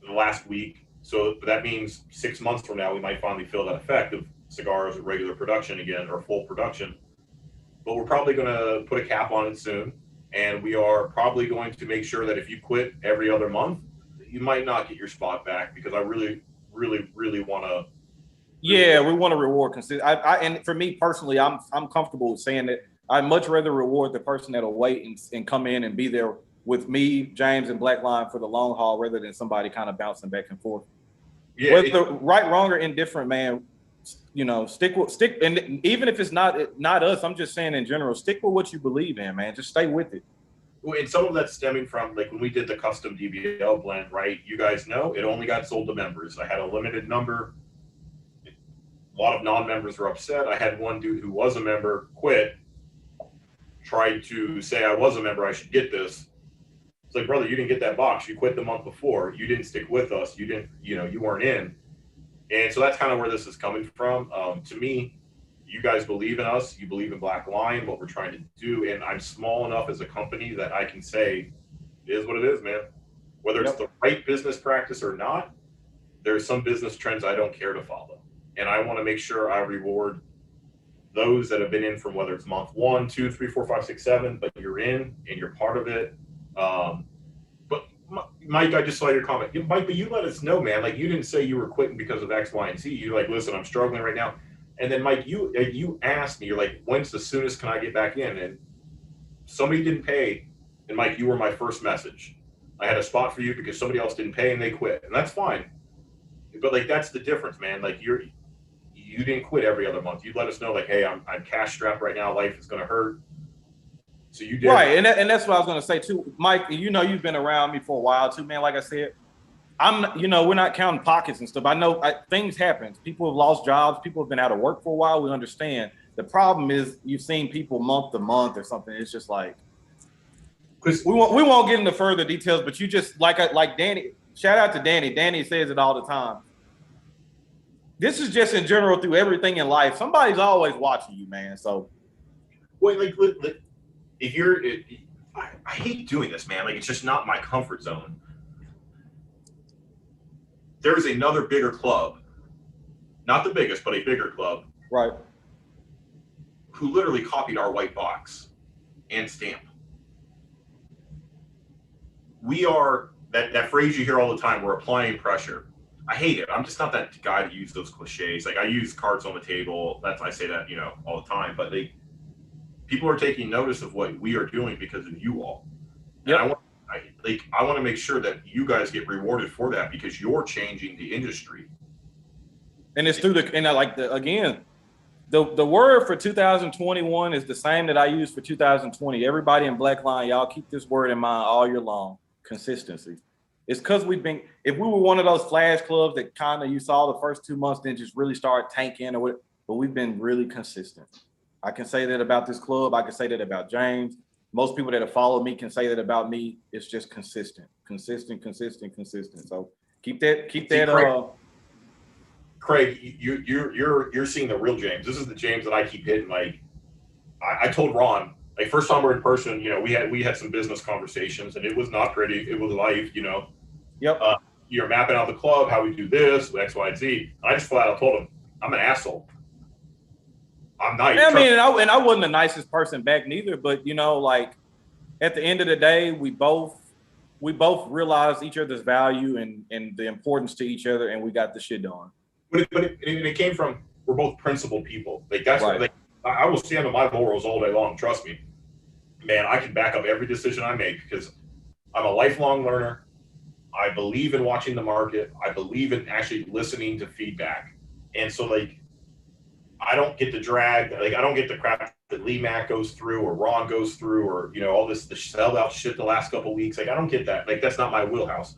last week. So that means 6 months from now, we might finally feel that effect of cigars at regular production again, or full production. But we're probably going to put a cap on it soon. And we are probably going to make sure that if you quit every other month, you might not get your spot back, because I really, really, really want to. Yeah, we want to reward consistency. And for me personally, I'm comfortable with saying that I'd much rather reward the person that'll wait and come in and be there with me, James, and Black Line for the long haul, rather than somebody kind of bouncing back and forth. Yeah, whether right, wrong, or indifferent, man. Stick, and even if it's not us, I'm just saying in general, stick with what you believe in, man. Just stay with it. Well, and some of that's stemming from when we did the custom DBL blend, right? You guys know it only got sold to members. I had a limited number. A lot of non-members are upset. I had one dude who was a member quit, tried to say I was a member, I should get this. It's like, brother, you didn't get that box. You quit the month before. You didn't stick with us. You didn't, you weren't in. And so that's kind of where this is coming from. To me, you guys believe in us. You believe in Black Lion, what we're trying to do. And I'm small enough as a company that I can say, it is what it is, man. Whether it's the right business practice or not, there's some business trends I don't care to follow. And I want to make sure I reward those that have been in from whether it's month 1, 2, 3, 4, 5, 6, 7, but you're in and you're part of it. But Mike, I just saw your comment. Mike, but you let us know, man. Like, you didn't say you were quitting because of X, Y, and Z. You're like, listen, I'm struggling right now. And then, Mike, you asked me, you're like, when's the soonest can I get back in? And somebody didn't pay. And Mike, you were my first message. I had a spot for you because somebody else didn't pay and they quit. And that's fine. But like, that's the difference, man. Like, you didn't quit every other month. You'd let us know, like, hey, I'm cash strapped right now. Life is going to hurt. So you did. Right. And that's what I was going to say too. Mike, you've been around me for a while too, man. Like I said, we're not counting pockets and stuff. I know things happen. People have lost jobs. People have been out of work for a while. We understand. The problem is you've seen people month to month or something. It's just like, we won't get into further details, but you just like Danny, shout out to Danny. Danny says it all the time. This is just in general through everything in life. Somebody's always watching you, man. So, wait, like if I hate doing this, man. Like, it's just not my comfort zone. There is another bigger club, not the biggest, but a bigger club, right, who literally copied our white box and stamp. We are that phrase you hear all the time. We're applying pressure. I hate it. I'm just not that guy to use those cliches. Like, I use cards on the table. I say that, all the time. But people are taking notice of what we are doing because of you all. Yeah. I want to make sure that you guys get rewarded for that because you're changing the industry. And it's through the word for 2021 is the same that I used for 2020. Everybody in Black Lion, y'all keep this word in mind all year long. Consistency. It's because if we were one of those flash clubs that kind of you saw the first 2 months, then just really start tanking but we've been really consistent. I can say that about this club. I can say that about James. Most people that have followed me can say that about me. It's just consistent. So keep that. Craig, you're seeing the real James. This is the James that I keep hitting. Like, I told Ron, like, first time we're in person, we had some business conversations and it was not pretty. It was life, Yep. You're mapping out the club, how we do this, X, Y, and Z. And I just flat out told him, I'm an asshole. I'm nice. I mean, and I wasn't the nicest person back neither, but like at the end of the day, we both realized each other's value and the importance to each other, and we got the shit done. But it came from, we're both principled people. Like, that's right. What, I will stand on my morals all day long. Trust me, man. I can back up every decision I make because I'm a lifelong learner. I believe in watching the market. I believe in actually listening to feedback. And so, like, I don't get the drag. Like, I don't get the crap that Lee Mack goes through or Ron goes through or, all the sellout shit the last couple of weeks. Like, I don't get that. Like, that's not my wheelhouse.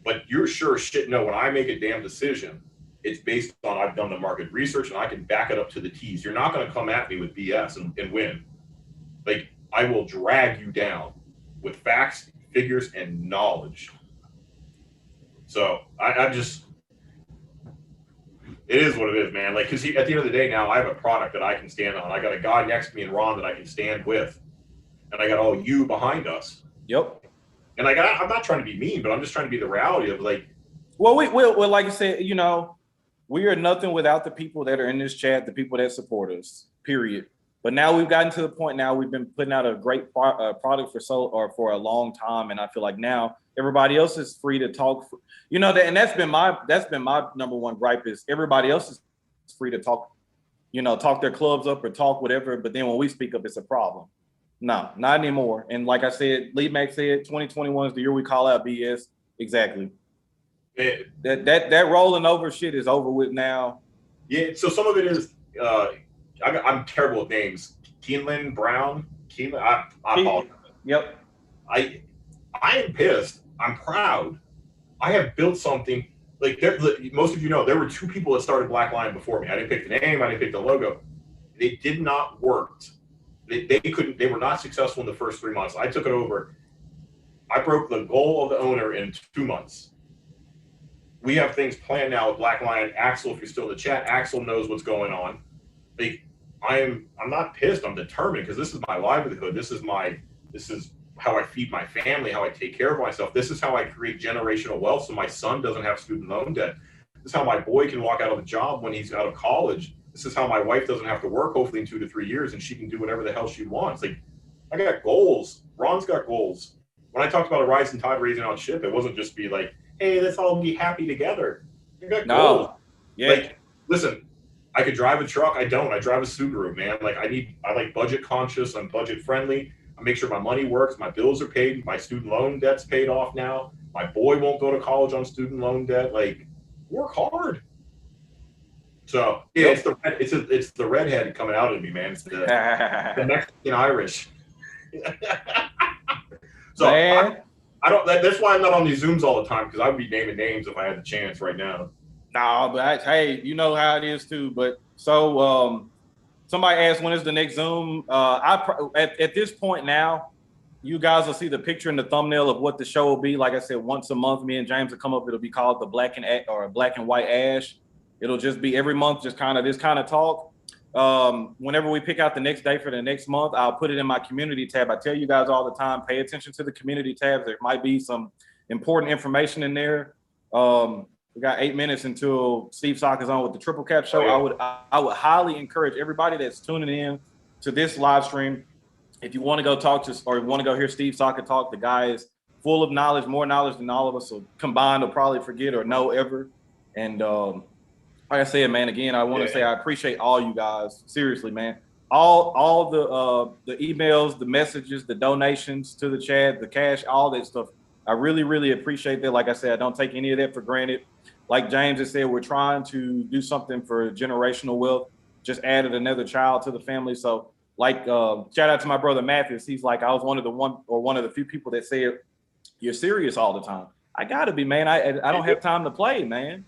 But you're sure shit no, when I make a damn decision, it's based on I've done the market research and I can back it up to the T's. You're not going to come at me with BS and win. Like, I will drag you down with facts, figures, and knowledge. So I just, it is what it is, man. Like, because at the end of the day now, I have a product that I can stand on. I got a guy next to me and Ron that I can stand with. And I got all you behind us. Yep. And I'm not trying to be mean, but I'm just trying to be the reality of, like. Well, well, like I said, we are nothing without the people that are in this chat, the people that support us, period. But now we've gotten to the point now we've been putting out a great product for a long time. And I feel like now everybody else is free to talk, and that's been my number one gripe is everybody else is free to talk, talk their clubs up or talk whatever. But then when we speak up, it's a problem. No, not anymore. And like I said, Lee Mack said, 2021 is the year we call out BS. Exactly. That rolling over shit is over with now. Yeah. So some of it is, I'm terrible with names. Keeneland Brown. I apologize. Yep. I am pissed. I'm proud. I have built something like most of you know, there were two people that started Black Lion before me. I didn't pick the name. I didn't pick the logo. They did not work. They couldn't. They were not successful in the first 3 months. I took it over. I broke the goal of the owner in 2 months. We have things planned now with Black Lion. Axel, if you're still in the chat, Axel knows what's going on. Like, I'm not pissed. I'm determined because this is my livelihood. This is how I feed my family, how I take care of myself. This is how I create generational wealth so my son doesn't have student loan debt. This is how my boy can walk out of a job when he's out of college. This is how my wife doesn't have to work, hopefully in 2 to 3 years, and she can do whatever the hell she wants. Like, I got goals. Ron's got goals. When I talked about a rising tide raising on ship, it wasn't just be like, hey, let's all be happy together. You got goals. Yeah. Like, listen, I could drive a truck. I don't. I drive a Subaru, man. Like, I like budget conscious. I'm budget friendly. I make sure my money works. My bills are paid. My student loan debt's paid off now. My boy won't go to college on student loan debt. Like, work hard. So yeah, it's the redhead coming out of me, man. It's the Mexican Irish. So man. I don't. That's why I'm not on these Zooms all the time because I would be naming names if I had the chance right now. No, but hey, you know how it is too. But so somebody asked when is the next Zoom. At this point now, you guys will see the picture in the thumbnail of what the show will be. Like I said, once a month, me and James will come up. It'll be called the Black and White Ash. It'll just be every month, just kind of this kind of talk. Whenever we pick out the next day for the next month, I'll put it in my community tab. I tell you guys all the time, pay attention to the community tabs. There might be some important information in there. We got 8 minutes until Steve Sock is on with the Triple Cap show. I would highly encourage everybody that's tuning in to this live stream. If you want to go talk to, or you want to go hear Steve Sock talk, the guy is full of knowledge, more knowledge than all of us. So combined, will probably forget or know ever. And like I said, man, again, I want to say I appreciate all you guys. Seriously, man. All the emails, the messages, the donations to the chat, the cash, all that stuff. I really, really appreciate that. Like I said, I don't take any of that for granted. Like James has said, we're trying to do something for generational wealth. Just added another child to the family. So, like, shout out to my brother Mathis. He's like, I was one of the few people that said, "You're serious all the time." I gotta be, man. I don't have time to play, man.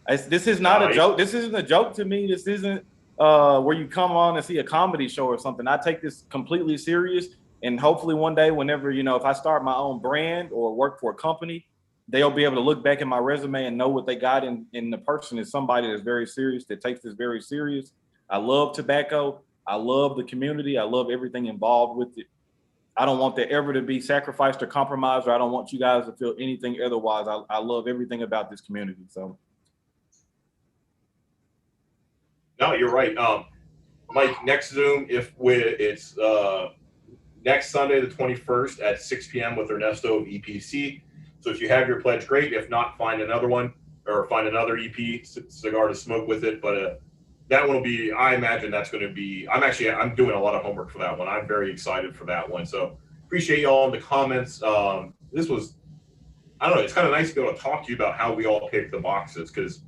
This is not a joke. This isn't a joke to me. This isn't where you come on and see a comedy show or something. I take this completely serious. And hopefully one day, whenever, if I start my own brand or work for a company, they'll be able to look back at my resume and know what they got in the person is somebody that's very serious, that takes this very serious. I love tobacco. I love the community. I love everything involved with it. I don't want that ever to be sacrificed or compromised, or I don't want you guys to feel anything otherwise. I love everything about this community. So. No, you're right. Mike, next Zoom, it's next Sunday, the 21st at 6 p.m. with Ernesto of EPC. So if you have your pledge, great. If not, find another one or find another EP cigar to smoke with it. But that one will be, I imagine that's going to be, I'm doing a lot of homework for that one. I'm very excited for that one. So appreciate y'all in the comments. This was, I don't know, it's kind of nice to be able to talk to you about how we all pick the boxes because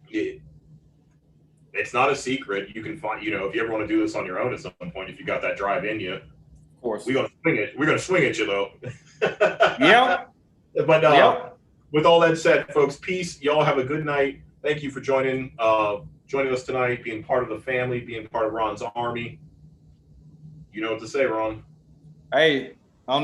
it's not a secret. You can find, if you ever want to do this on your own at some point, if you got that drive in you, of course, we're gonna swing it. We're gonna swing at you though. Yeah. But with all that said, folks, peace. Y'all have a good night. Thank you for joining us tonight, being part of the family, being part of Ron's army. You know what to say, Ron. Hey,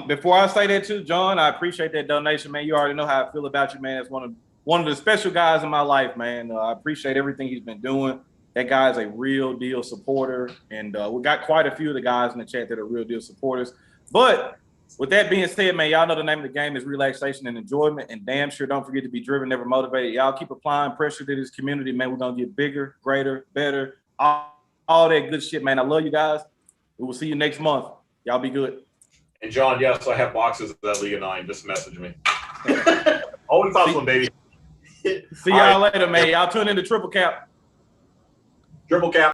before I say that too, John, I appreciate that donation, man. You already know how I feel about you, man. It's one of the special guys in my life, man. I appreciate everything he's been doing. That guy's a real deal supporter. And we got quite a few of the guys in the chat that are real deal supporters. But with that being said, man, y'all know the name of the game is relaxation and enjoyment. And damn sure don't forget to be driven, never motivated. Y'all keep applying pressure to this community, man. We're going to get bigger, greater, better, all that good shit, man. I love you guys. We will see you next month. Y'all be good. And John, yes, I have boxes of that League of Nine. Just message me. Always hustling, baby. See y'all later, man. Y'all tune in to Triple Cap. Triple Cap.